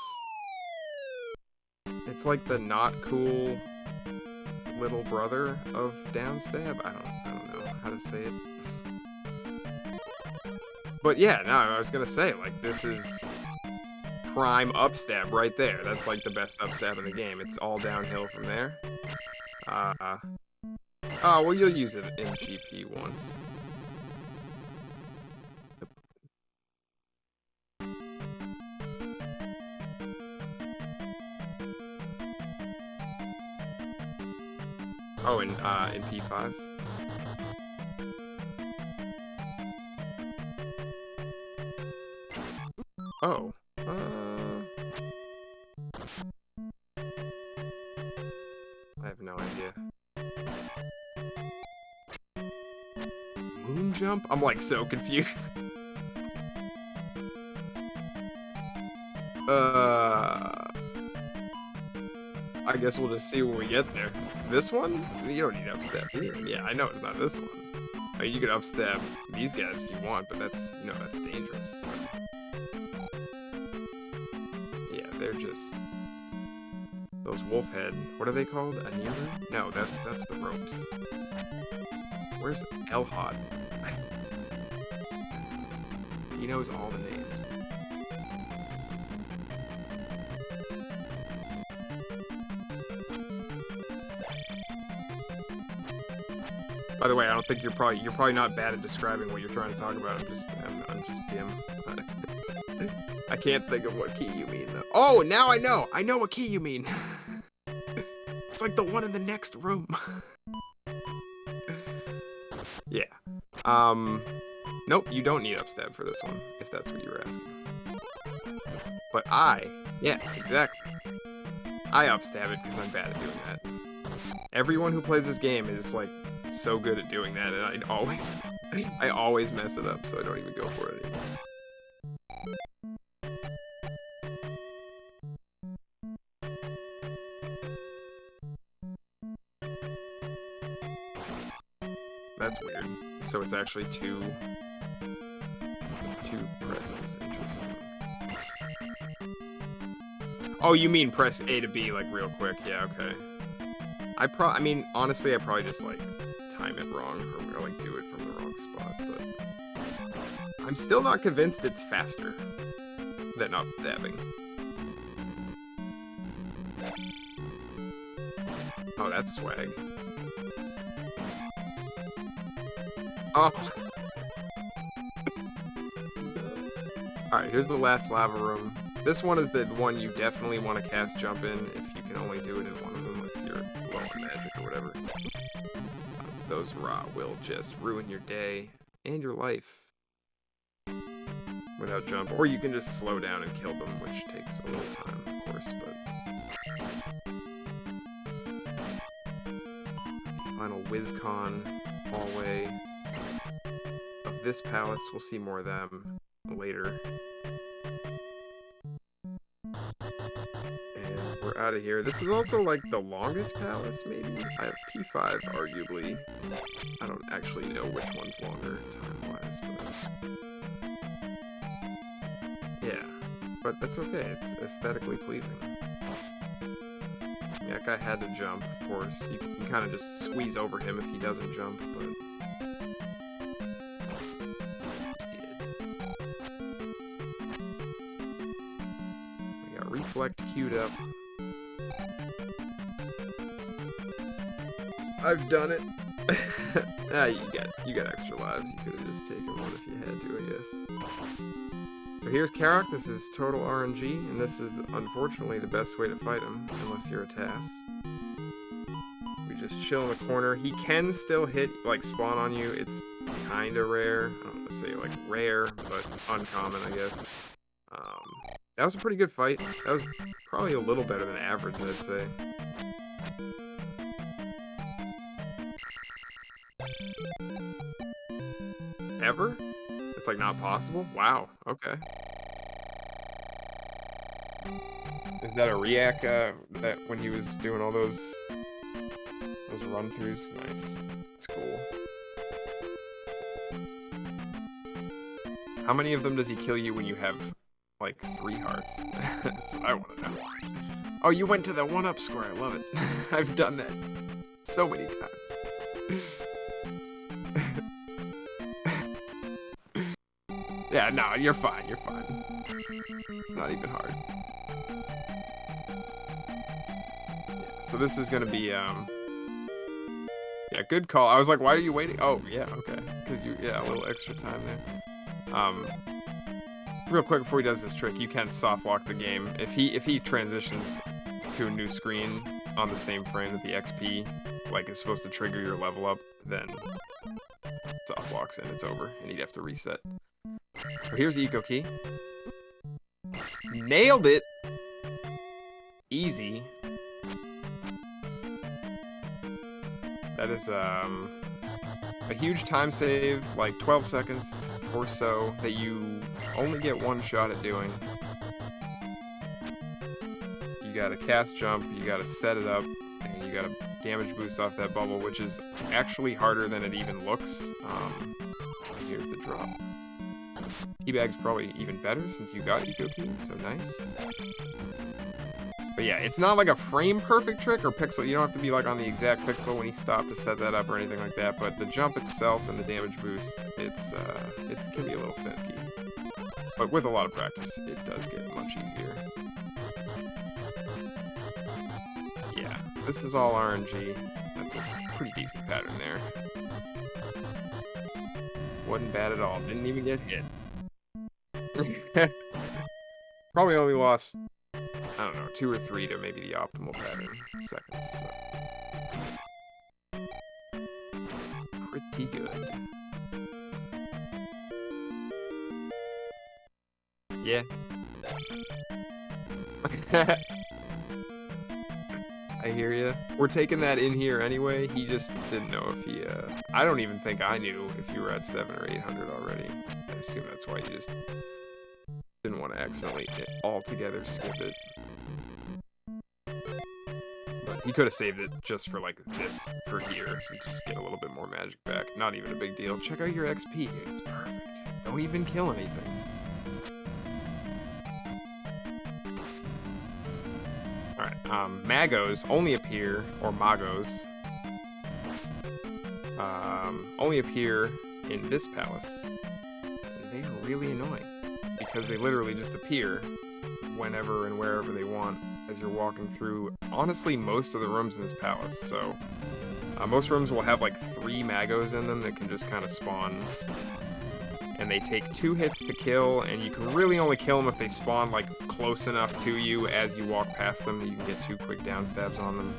It's like the not cool little brother of downstab. I don't know how to say it. But yeah, no, I was gonna say, like, this is prime upstab right there. That's like the best upstab in the game. It's all downhill from there. Oh, well, you'll use it in GP once. Oh, in P5. Oh. I have no idea. Moon jump? I'm like so confused. I guess we'll just see when we get there. This one? You don't need upstab here. Yeah, I know it's not this one. I mean, you can upstab these guys if you want, but that's, you know, that's dangerous. So. Yeah, they're just... Those wolf head... What are they called? Anira? No, that's the ropes. Where's Elhod? He knows all the names. By the way, I don't think you're probably not bad at describing what you're trying to talk about. I'm just dim. I can't think of what key you mean though. Oh, now I know. I know what key you mean. It's like the one in the next room. Yeah. Nope, you don't need upstab for this one, if that's what you were asking. But yeah, exactly. I upstab it because I'm bad at doing that. Everyone who plays this game is like so good at doing that, and I always mess it up, so I don't even go for it anymore. That's weird. So it's actually two presses. Interesting. Oh, you mean press A to B like real quick? Yeah, okay. I mean, honestly, I probably just like time it wrong or like do it from the wrong spot, but I'm still not convinced it's faster than upstabbing. Oh, that's swag. Oh. Alright, here's the last lava room. This one is the one you definitely want to cast jump in if you can only do it in one of them, if you're low on magic or whatever. those will just ruin your day and your life without jump. Or you can just slow down and kill them, which takes a little time, of course, but... Final WizCon hallway of this palace. We'll see more of them later. And we're out of here. This is also like the longest palace, maybe. I have P5, arguably. I don't actually know which one's longer time-wise, but... Yeah, but that's okay. It's aesthetically pleasing. Yeah, that guy had to jump, of course. You can kind of just squeeze over him if he doesn't jump, but... We got Reflect queued up. I've done it! Ah, you got extra lives. You could have just taken one if you had to, I guess. So here's Karok. This is total RNG, and this is, unfortunately, the best way to fight him, unless you're a TAS. We just chill in the corner. He can still hit, like, spawn on you. It's kind of rare. I don't want to say, like, rare, but uncommon, I guess. That was a pretty good fight. That was probably a little better than average, I'd say. Ever? It's like not possible? Wow, okay. Is that a react that when he was doing all those run-throughs? Nice. That's cool. How many of them does he kill you when you have like 3 hearts? That's what I want to know. Oh, you went to the 1-up square. I love it. I've done that so many times. Yeah, no, you're fine, you're fine. It's not even hard. Yeah, so this is gonna be, yeah, good call. I was like, why are you waiting? Oh, yeah, okay. Because yeah, a little extra time there. Real quick before he does this trick, you can soft lock the game. If he transitions to a new screen on the same frame that the XP, like, is supposed to trigger your level up, then soft locks and it's over, and you'd have to reset. So here's the Eco Key. Nailed it! Easy. That is, a huge time save, like 12 seconds or so, that you only get 1 shot at doing. You gotta cast jump, you gotta set it up, and you gotta damage boost off that bubble, which is actually harder than it even looks. Here's the drop. Teabag's probably even better since you got Eco Key, so nice. But yeah, it's not like a frame-perfect trick or pixel. You don't have to be like on the exact pixel when he stopped to set that up or anything like that, but the jump itself and the damage boost, it can be a little finicky. But with a lot of practice, it does get much easier. Yeah, this is all RNG. That's a pretty decent pattern there. Wasn't bad at all. Didn't even get hit. Probably only lost, I don't know, 2 or 3 to maybe the optimal pattern seconds. So. Pretty good. Yeah. I hear ya. We're taking that in here anyway. He just didn't know if he, I don't even think I knew if you were at 700 or 800 already. I assume that's why you just didn't want to accidentally altogether skip it. But he could have saved it just for like this for here, so just get a little bit more magic back. Not even a big deal. Check out your XP, dude. It's perfect. Don't even kill anything. Alright, Magos only appear, or Magos, only appear in this palace. And they are really annoying, because they literally just appear whenever and wherever they want as you're walking through, honestly, most of the rooms in this palace. So, most rooms will have like 3 Magos in them that can just kind of spawn. And they take 2 hits to kill, and you can really only kill them if they spawn like close enough to you as you walk past them that you can get 2 quick down stabs on them.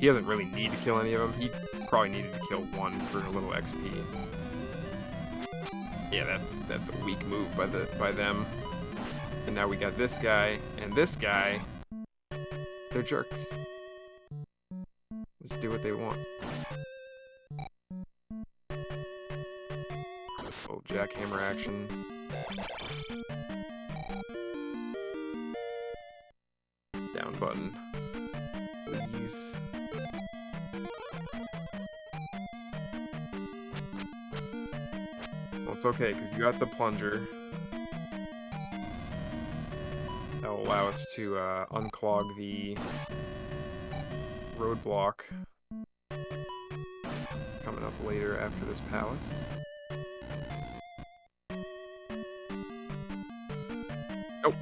He doesn't really need to kill any of them. He probably needed to kill one for a little XP. Yeah, that's a weak move by them. And now we got this guy and this guy. They're jerks. Just do what they want. Little jackhammer action. Down button. Please. Well, it's okay, because you got the plunger. That will allow us to unclog the roadblock coming up later after this palace. Nope.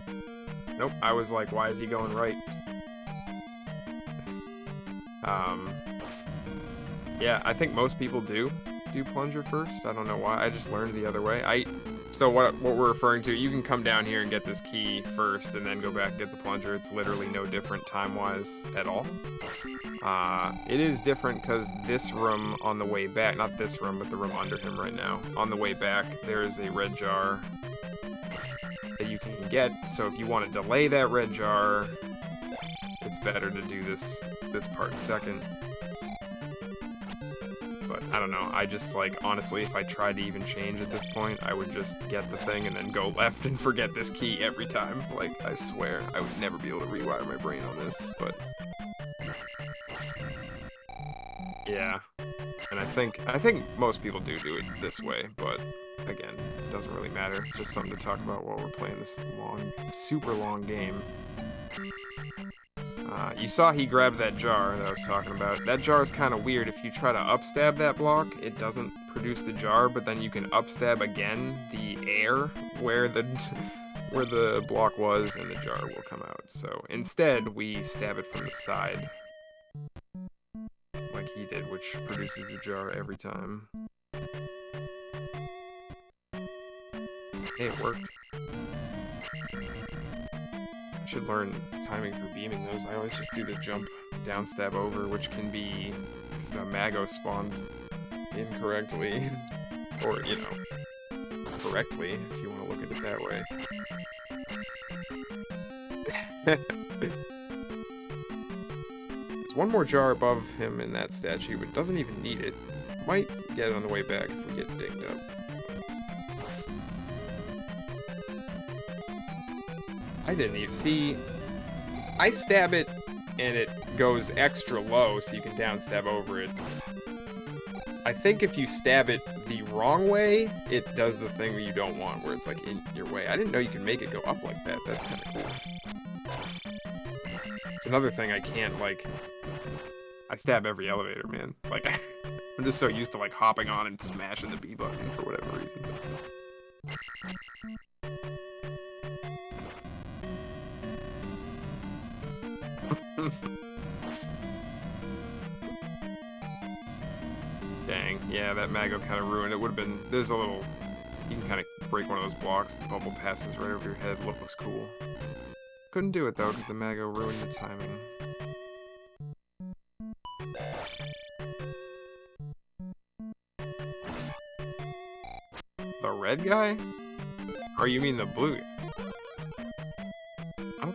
Nope, I was like, why is he going right? Yeah, I think most people do plunger first. I don't know why. I just learned the other way. So what we're referring to, you can come down here and get this key first and then go back and get the plunger. It's literally no different time-wise at all. It is different because this room on the way back, not this room, but the room under him right now, on the way back, there is a red jar that you can get. So if you want to delay that red jar, it's better to do this part second. But I don't know, I just, like, honestly, if I tried to even change at this point, I would just get the thing and then go left and forget this key every time. Like, I swear, I would never be able to rewire my brain on this, but... yeah. And I think most people do it this way, but, again, it doesn't really matter. It's just something to talk about while we're playing this super long game. You saw he grabbed that jar that I was talking about. That jar is kind of weird. If you try to upstab that block, it doesn't produce the jar, but then you can upstab again the air where the block was, and the jar will come out. So instead, we stab it from the side, like he did, which produces the jar every time. Hey, it worked. I should learn timing for beaming those. I always just do the jump down stab over, which can be if the Mago spawns incorrectly, or, you know, correctly, if you want to look at it that way. There's one more jar above him in that statue, but doesn't even need it. Might get it on the way back if we get dinged up. I didn't even see. I stab it and it goes extra low so you can down stab over it. I think if you stab it the wrong way, it does the thing that you don't want, where it's like in your way. I didn't know you can make it go up like that. That's kind of cool. It's another thing I can't, like, I stab every elevator, man. Like, I'm just so used to, like, hopping on and smashing the B button for whatever reason. Dang, yeah, that Mago kind of ruined it. Would have been, there's a little, you can kind of break one of those blocks, the bubble passes right over your head, looks cool. Couldn't do it though, because the Mago ruined the timing. The red guy? Or you mean the blue guy? I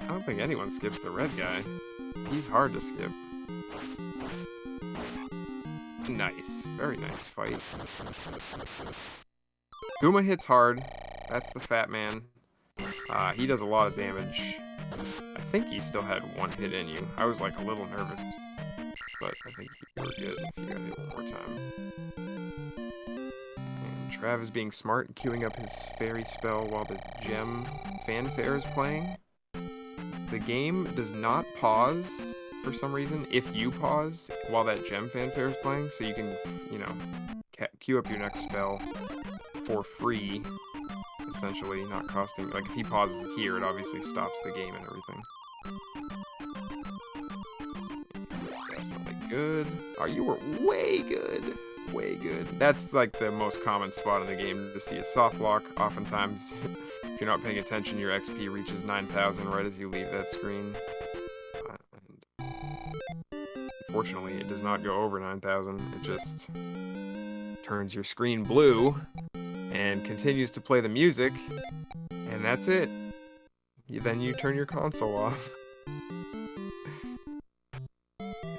don't think anyone skips the red guy. He's hard to skip. Nice. Very nice fight. Guma hits hard. That's the fat man. He does a lot of damage. I think he still had one hit in you. I was like a little nervous. But I think you were good if you got hit one more time. And Trav is being smart and queuing up his fairy spell while the gem fanfare is playing. The game does not pause for some reason if you pause while that gem fanfare is playing, so you can, you know, queue up your next spell for free, essentially, not costing. Like, if he pauses here, it obviously stops the game and everything. Definitely good. Oh, you were way good. Way good. That's, like, the most common spot in the game to see a soft lock. Oftentimes, if you're not paying attention, your XP reaches 9,000 right as you leave that screen. unfortunately, it does not go over 9,000. It just turns your screen blue and continues to play the music, and that's it. Then you turn your console off.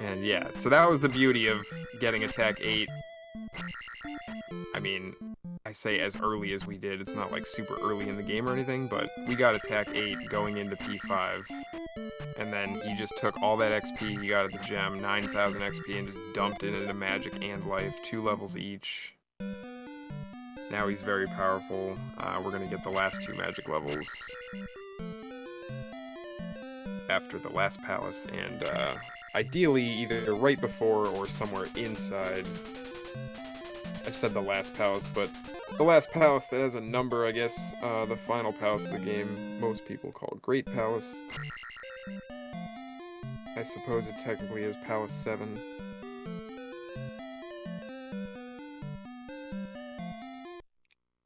And yeah, so that was the beauty of getting Attack 8. I mean, I say as early as we did. It's not like super early in the game or anything, but we got Attack 8 going into P5. And then he just took all that XP he got at the gem, 9,000 XP, and just dumped it into Magic and Life, 2 levels each. Now he's very powerful. We're going to get the last 2 Magic levels after the last palace, and ideally either right before or somewhere inside. I said the last palace, but the last palace that has a number, I guess, the final palace of the game, most people call Great Palace. I suppose it technically is Palace 7.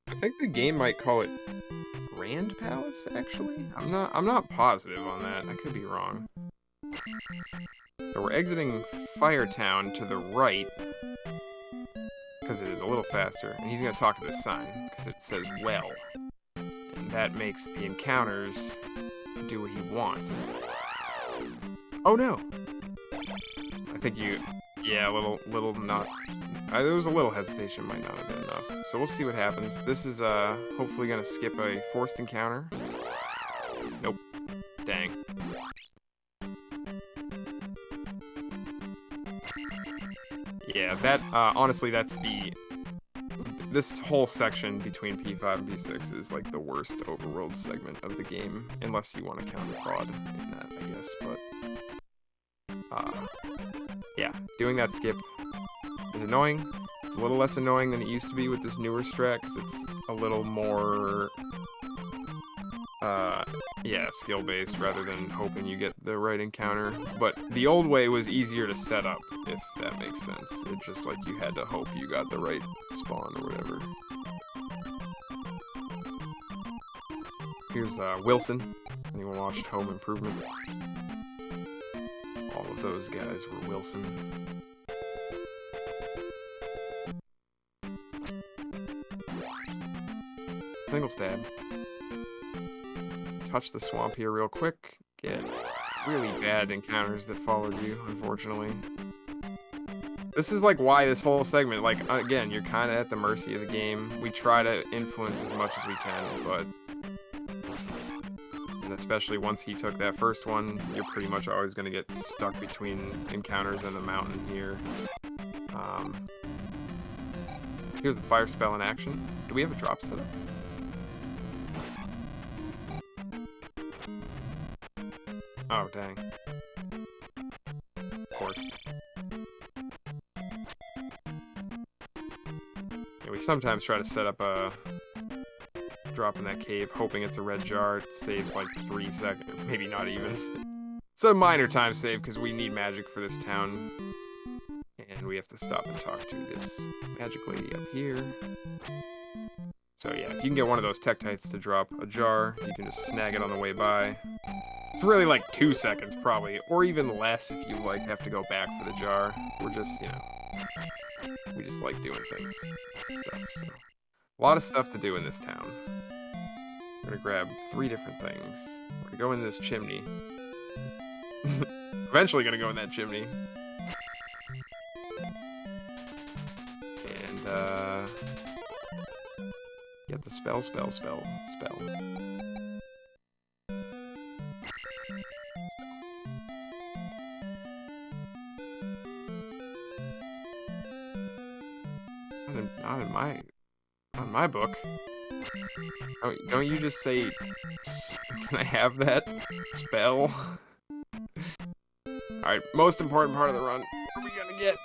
I think the game might call it Grand Palace, actually. I'm not positive on that. I could be wrong. So we're exiting Firetown to the right, because it is a little faster, and he's going to talk to this sign, because it says well. And that makes the encounters do what he wants. Oh no! I think yeah, a little not, there was a little hesitation, might not have been enough. So we'll see what happens. This is hopefully going to skip a forced encounter. Nope. Dang. Yeah, that, honestly, that's this whole section between P5 and P6 is like the worst overworld segment of the game, unless you want to count fraud in that, I guess, but, yeah, doing that skip is annoying. It's a little less annoying than it used to be with this newer strat, because it's a little more, yeah, skill-based rather than hoping you get the right encounter. But the old way was easier to set up, if that makes sense. It's just like you had to hope you got the right spawn or whatever. Here's Wilson. Anyone watched Home Improvement? All of those guys were Wilson. Single stab. Touch the swamp here real quick. Get really bad encounters that followed you, unfortunately. This is like why this whole segment, like, again, you're kind of at the mercy of the game. We try to influence as much as we can, but, and especially once he took that first one, you're pretty much always going to get stuck between encounters and the mountain here. Here's the fire spell in action. Do we have a drop setup? Oh, dang. Of course. Yeah, we sometimes try to set up a drop in that cave, hoping it's a red jar. It saves like 3 seconds, maybe not even. It's a minor time save because we need magic for this town. And we have to stop and talk to this magic lady up here. So yeah, if you can get one of those Tektites to drop a jar, you can just snag it on the way by. It's really like 2 seconds probably, or even less if you like have to go back for the jar. We're just, you know, we just like doing things and stuff, so. A lot of stuff to do in this town. We're gonna grab 3 different things. We're gonna go in this chimney. Eventually gonna go in that chimney. And, get the spell. Not in my book. Don't you just say, can I have that spell? Alright, most important part of the run. What are we gonna get?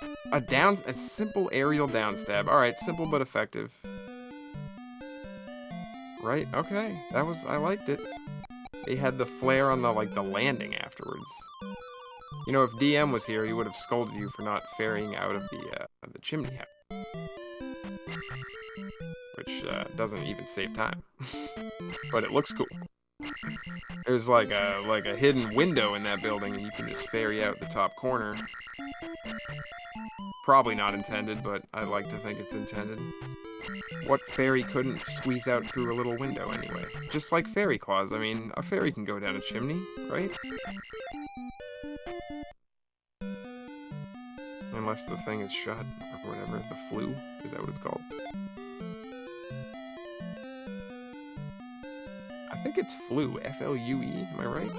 A simple aerial downstab. Alright, simple but effective. Right, okay. I liked it. They had the flare on the landing afterwards. You know, if DM was here, he would have scolded you for not ferrying out of the chimney house. Which, doesn't even save time. But it looks cool. There's like a hidden window in that building, and you can just fairy out the top corner. Probably not intended, but I like to think it's intended. What fairy couldn't squeeze out through a little window anyway? Just like fairy claws. I mean, a fairy can go down a chimney, right? Unless the thing is shut, or whatever. The flue? Is that what it's called? I think it's flue. F-L-U-E, am I right?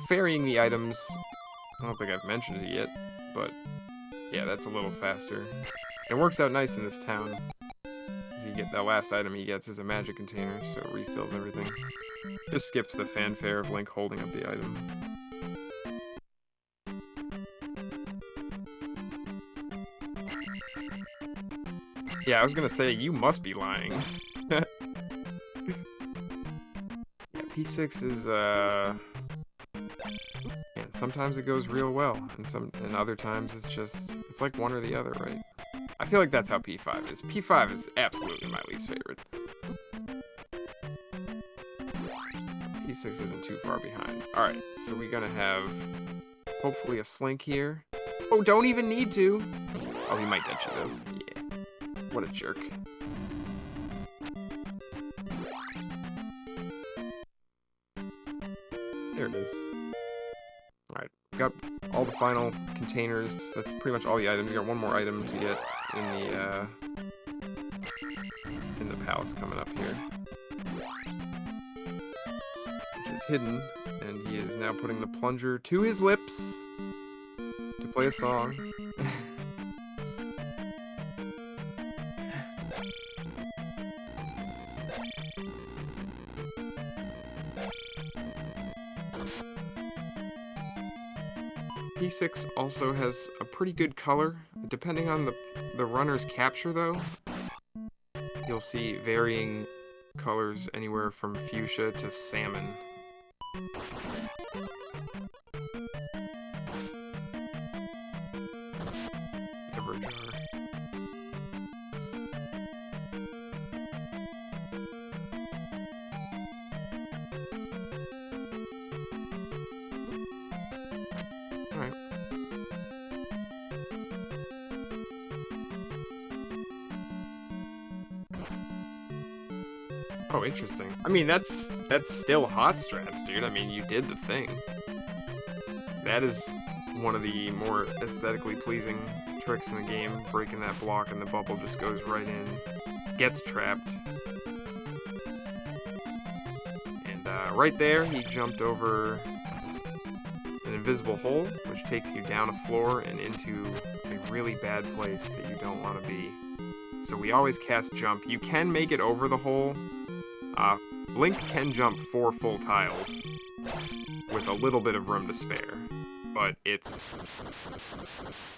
Ferrying the items. I don't think I've mentioned it yet, but yeah, that's a little faster. It works out nice in this town. You get that last item he gets is a magic container, so it refills everything. Just skips the fanfare of Link holding up the item. Yeah, I was gonna say, you must be lying. Yeah, P6 is, man, sometimes it goes real well, and other times it's like one or the other, right? I feel like that's how P5 is. P5 is absolutely my least favorite. P6 isn't too far behind. Alright, so we're gonna have, hopefully, a Slink here. Oh, don't even need to! Oh, he might get you, though. Yeah. What a jerk. There it is. Alright, we got all the final containers. That's pretty much all the items. We got one more item to get in the palace coming up here. Which is hidden, and he is now putting the plunger to his lips to play a song. P6 also has a pretty good color. Depending on the runner's capture, though, you'll see varying colors anywhere from fuchsia to salmon. Ever jar. Alright. Oh, interesting. I mean, that's still hot strats, dude. I mean, you did the thing. That is one of the more aesthetically pleasing tricks in the game. Breaking that block and the bubble just goes right in. Gets trapped. And right there, he jumped over an invisible hole, which takes you down a floor and into a really bad place that you don't want to be. So we always cast jump. You can make it over the hole. Link can jump 4 full tiles with a little bit of room to spare, but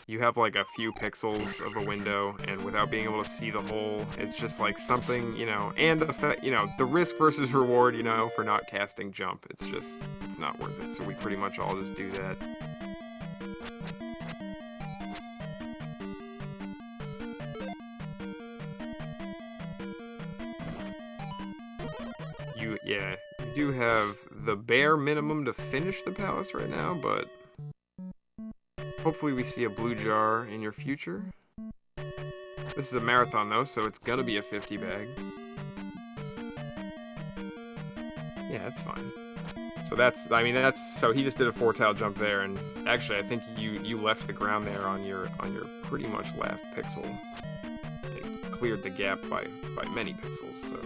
you have like a few pixels of a window, and without being able to see the hole, it's just like something, and the risk versus reward, for not casting jump, it's not worth it, so we pretty much all just do that. You do have the bare minimum to finish the palace right now, but hopefully we see a blue jar in your future. This is a marathon though, so it's gonna be a 50 bag. Yeah, that's fine. So so he just did a 4-tile jump there, and actually I think you left the ground there on your pretty much last pixel. It cleared the gap by many pixels, so.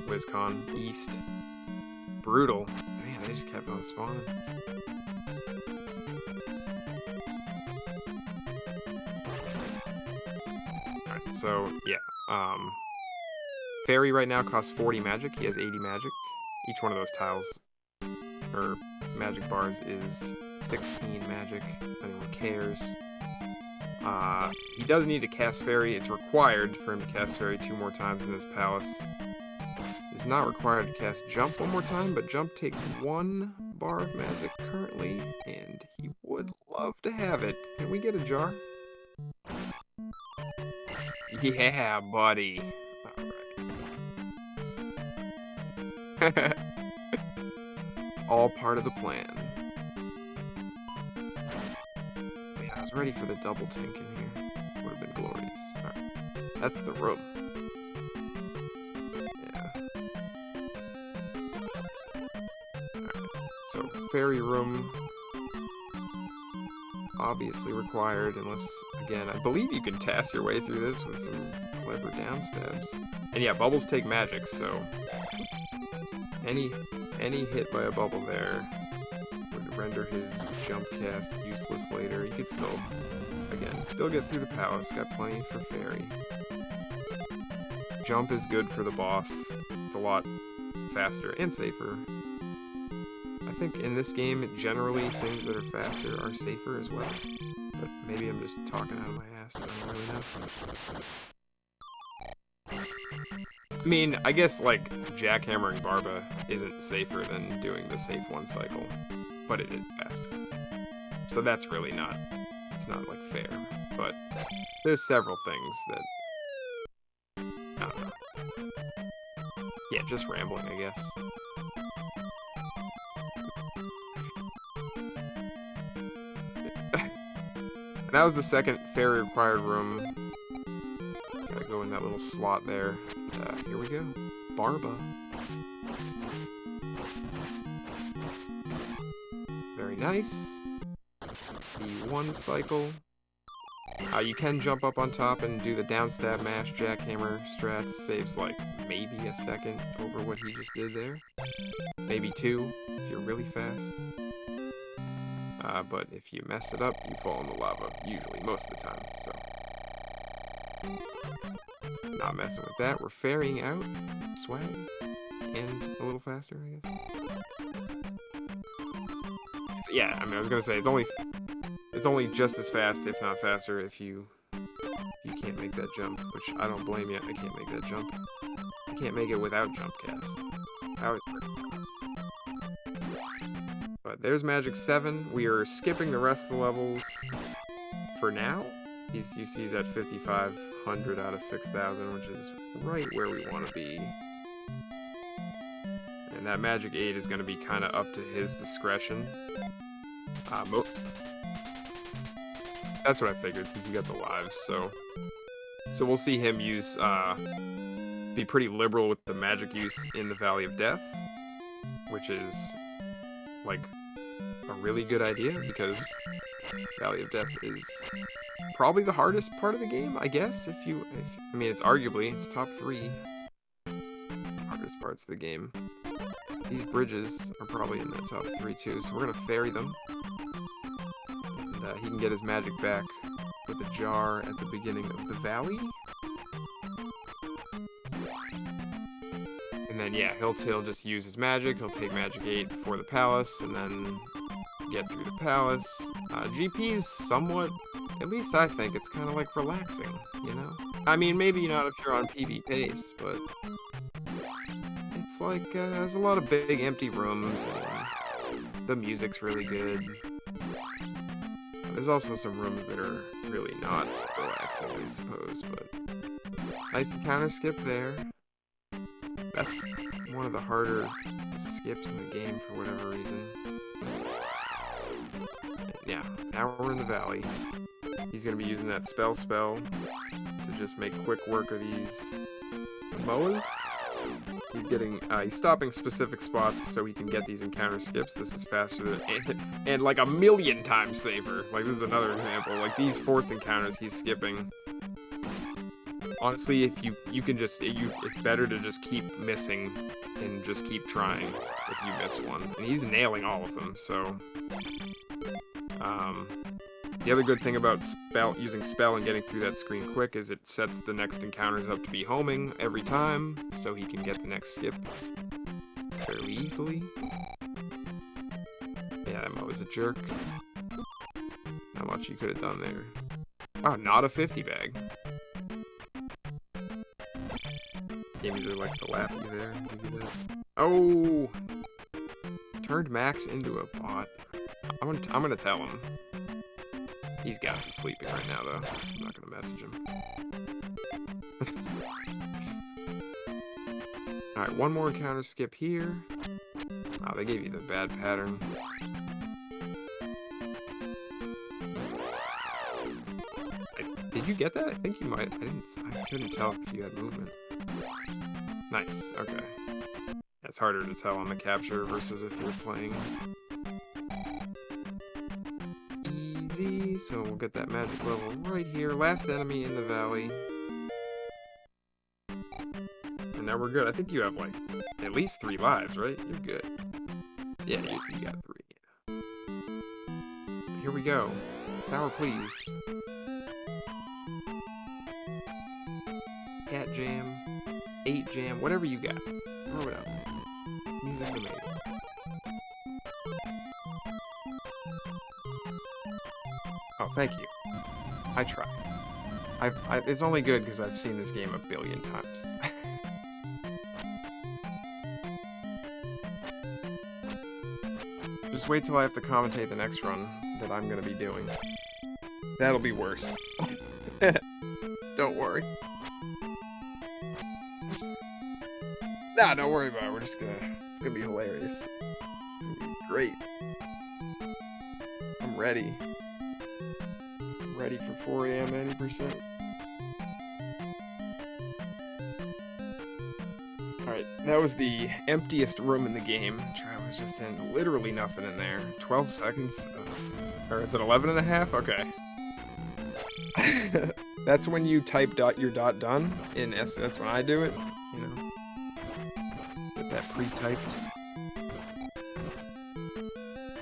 WizCon East. Brutal. Man, they just kept on spawning. Alright, so, yeah. Fairy right now costs 40 magic. He has 80 magic. Each one of those tiles, or magic bars, is 16 magic, if anyone cares. He does need to cast Fairy. It's required for him to cast Fairy 2 more times in this palace. He's not required to cast Jump 1 more time, but Jump takes 1 bar of magic currently, and he would love to have it. Can we get a jar? Yeah, buddy. Alright. All part of the plan. Man, I was ready for the double tink in here. Would have been glorious. Alright. That's the room. Yeah. Alright. So, fairy room. Obviously required, unless, again, I believe you can task your way through this with some clever downstabs. And yeah, bubbles take magic, so any hit by a bubble there would render his jump cast useless later. You could still, again, still get through the palace, got plenty for fairy. Jump is good for the boss. It's a lot faster and safer. I think in this game, generally, things that are faster are safer as well. But maybe I'm just talking out of my ass. I don't really know. I mean, I guess, like, jackhammering Barba isn't safer than doing the safe one cycle. But it is faster. So that's really not... It's not, like, fair. But there's several things that... I don't know. Yeah, just rambling, I guess. That was the second fairy required room. Gotta go in that little slot there. Here we go. Barba. Very nice. The one cycle. You can jump up on top and do the downstab mash jackhammer strats. Saves like maybe a second over what he just did there. Maybe 2 if you're really fast. But if you mess it up, you fall in the lava, usually, most of the time, so. Not messing with that. We're ferrying out swag, and a little faster, I guess. Yeah, I mean, I was gonna say, it's only just as fast, if not faster, if you can't make that jump, which I don't blame you, I can't make that jump. I can't make it without jump cast. But there's Magic 7. We are skipping the rest of the levels for now. You see he's at 5,500 out of 6,000, which is right where we want to be. And that Magic 8 is going to be kind of up to his discretion. That's what I figured, since he got the lives, so we'll see him use, be pretty liberal with the magic use in the Valley of Death, which is, like, a really good idea, because Valley of Death is probably the hardest part of the game, I guess, I mean, it's arguably, it's top 3 hardest parts of the game. These bridges are probably in the top 3 too, so we're gonna ferry them. And he can get his magic back with the jar at the beginning of the valley. And then, yeah, he'll just use his magic. He'll take Magic 8 before the palace, and then get through the palace. GP's somewhat, at least I think, it's kind of like relaxing, you know? I mean, maybe not if you're on PB pace, but it's like, there's a lot of big empty rooms, and the music's really good. There's also some rooms that are really not relaxing, I suppose, but nice encounter skip there. That's one of the harder skips in the game for whatever reason. Yeah, now we're in the valley. He's going to be using that spell to just make quick work of these Moas. He's stopping specific spots so he can get these encounter skips. This is faster than, and like a million times safer. Like, this is another example. Like, these forced encounters he's skipping. Honestly, if you can just, it's better to just keep missing and just keep trying if you miss one. And he's nailing all of them, so. The other good thing about using spell and getting through that screen quick is it sets the next encounters up to be homing every time, so he can get the next skip fairly easily. Yeah, that Mo is a jerk. Not much you could have done there. Oh, not a 50 bag. Game user likes to laugh at you there. Give you that. Oh! Turned Max into a bot. I'm gonna tell him. He's got to be sleeping right now, though. I'm not gonna message him. Alright, one more encounter skip here. Oh, they gave you the bad pattern. Did you get that? I think you might. I couldn't tell if you had movement. Nice, okay. It's harder to tell on the capture versus if you're playing. Easy, so we'll get that magic level right here. Last enemy in the valley. And now we're good. I think you have, like, at least 3 lives, right? You're good. Yeah, you got 3. Yeah. Here we go. Sour, please. Cat jam, 8 jam, whatever you got. Throw it up. Music's amazing. Oh, thank you. I try. It's only good because I've seen this game a billion times. Just wait till I have to commentate the next run that I'm going to be doing. That'll be worse. Don't worry. Nah, don't worry about it. We're just it's gonna be hilarious. It's gonna be great. I'm ready. I'm ready for 4 AM 90%. Alright, that was the emptiest room in the game. I was just in literally nothing in there. 12 seconds. Or is it 11 and a half? Okay. That's when you type your dot done in S. That's when I do it. You know, get that pre-typed.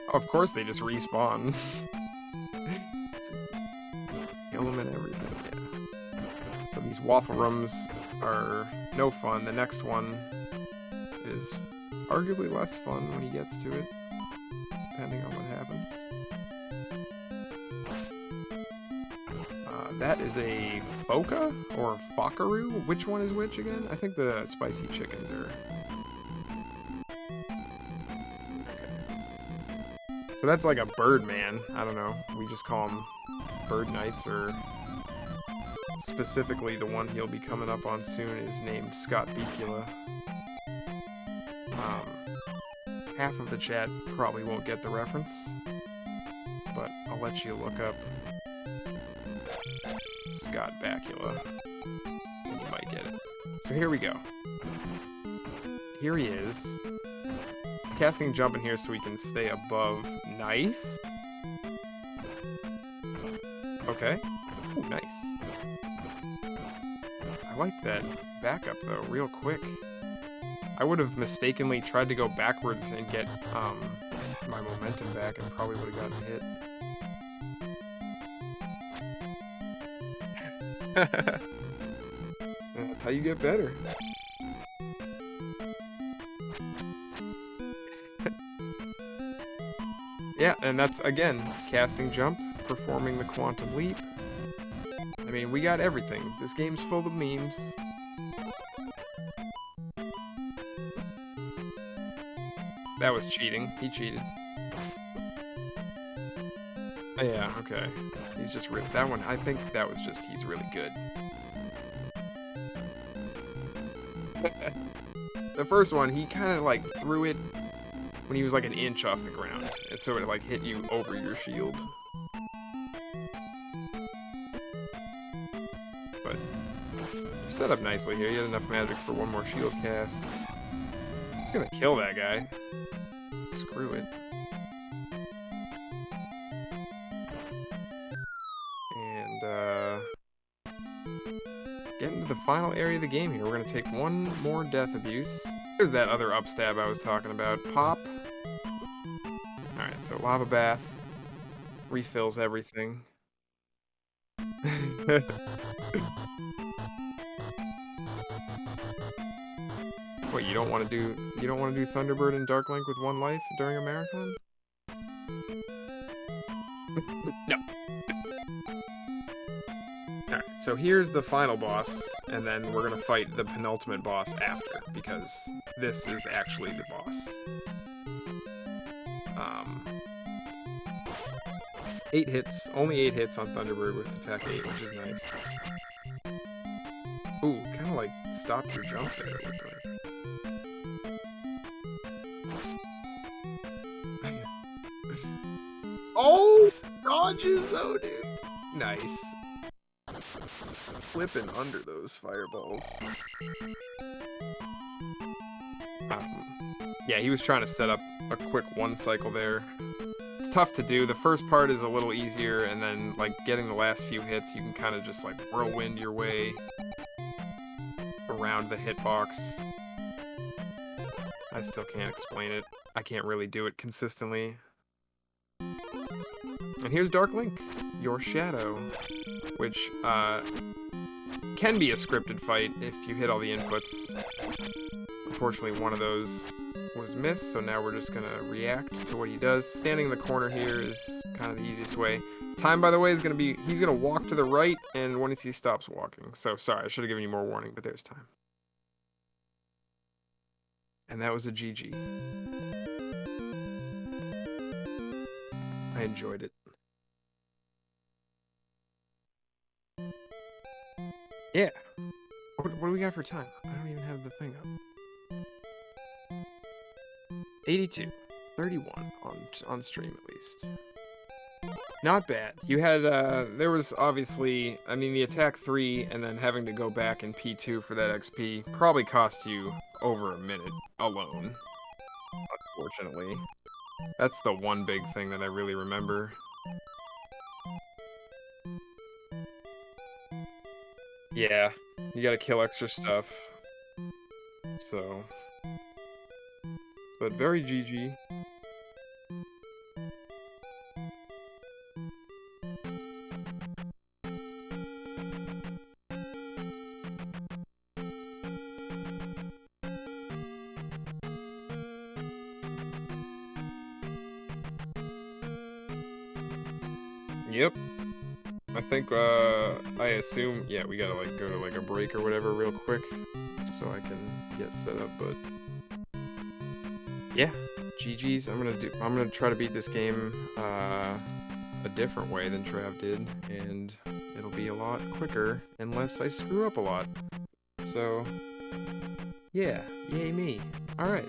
Oh, of course they just respawn. Kill them and everything. Yeah. So these waffle rooms are no fun. The next one is arguably less fun when he gets to it, depending on what happens. That is a Foca or Fokaroo? Which one is which again? I think the spicy chickens are... Okay. So that's like a bird man. I don't know. We just call them bird knights, or specifically the one he'll be coming up on soon is named Scott Bicula. Half of the chat probably won't get the reference, but I'll let you look up Scott Bakula, and you might get it. So here we go. Here he is. He's casting jump in here so he can stay above. Nice. Okay. Ooh, nice. I like that backup though, real quick. I would have mistakenly tried to go backwards and get my momentum back and probably would have gotten hit. That's how you get better. Yeah, and that's, again, casting jump, performing the quantum leap. I mean, we got everything. This game's full of memes. That was cheating. He cheated. Oh, yeah, okay. He's just really... That one, I think that was just... He's really good. The first one, he kind of, like, threw it when he was, like, an inch off the ground. And so it, like, hit you over your shield. But you're set up nicely here. You had enough magic for one more shield cast. He's gonna kill that guy. Screw it. And, getting to the final area of the game here. We're gonna take one more death abuse. There's that other upstab I was talking about. Pop. Alright, so lava bath. Refills everything. Wait, you don't want to do Thunderbird and Dark Link with one life during a marathon? No. Alright, so here's the final boss, and then we're gonna fight the penultimate boss after, because this is actually the boss. 8 hits, only 8 hits on Thunderbird with attack 8, which is nice. Ooh, kinda like stopped your jump there, it looked like. dodges though, dude. Nice. Slipping under those fireballs. Yeah, he was trying to set up a quick one cycle there. It's tough to do. The first part is a little easier, and then like getting the last few hits, you can kind of just like whirlwind your way around the hitbox. I still can't explain it. I can't really do it consistently. And here's Dark Link, your shadow, which can be a scripted fight if you hit all the inputs. Unfortunately, one of those was missed, so now we're just gonna react to what he does. Standing in the corner here is kind of the easiest way. Time, by the way, is gonna be, he's gonna walk to the right, and once he stops walking. So, sorry, I should have given you more warning, but there's time. And that was a GG. I enjoyed it. Yeah. What do we got for time? I don't even have the thing up. 82. 31 on stream at least. Not bad. You had, there was obviously, I mean, the attack 3 and then having to go back in P2 for that XP probably cost you over a minute alone. Unfortunately. That's the one big thing that I really remember. Yeah, you gotta kill extra stuff. So. But very GG. Yep. I think, I assume, yeah, we gotta, like, go to, like, a break or whatever real quick so I can get set up, but yeah, GG's. I'm gonna try to beat this game, a different way than Trav did, and it'll be a lot quicker unless I screw up a lot. So, yeah, yay me. Alright.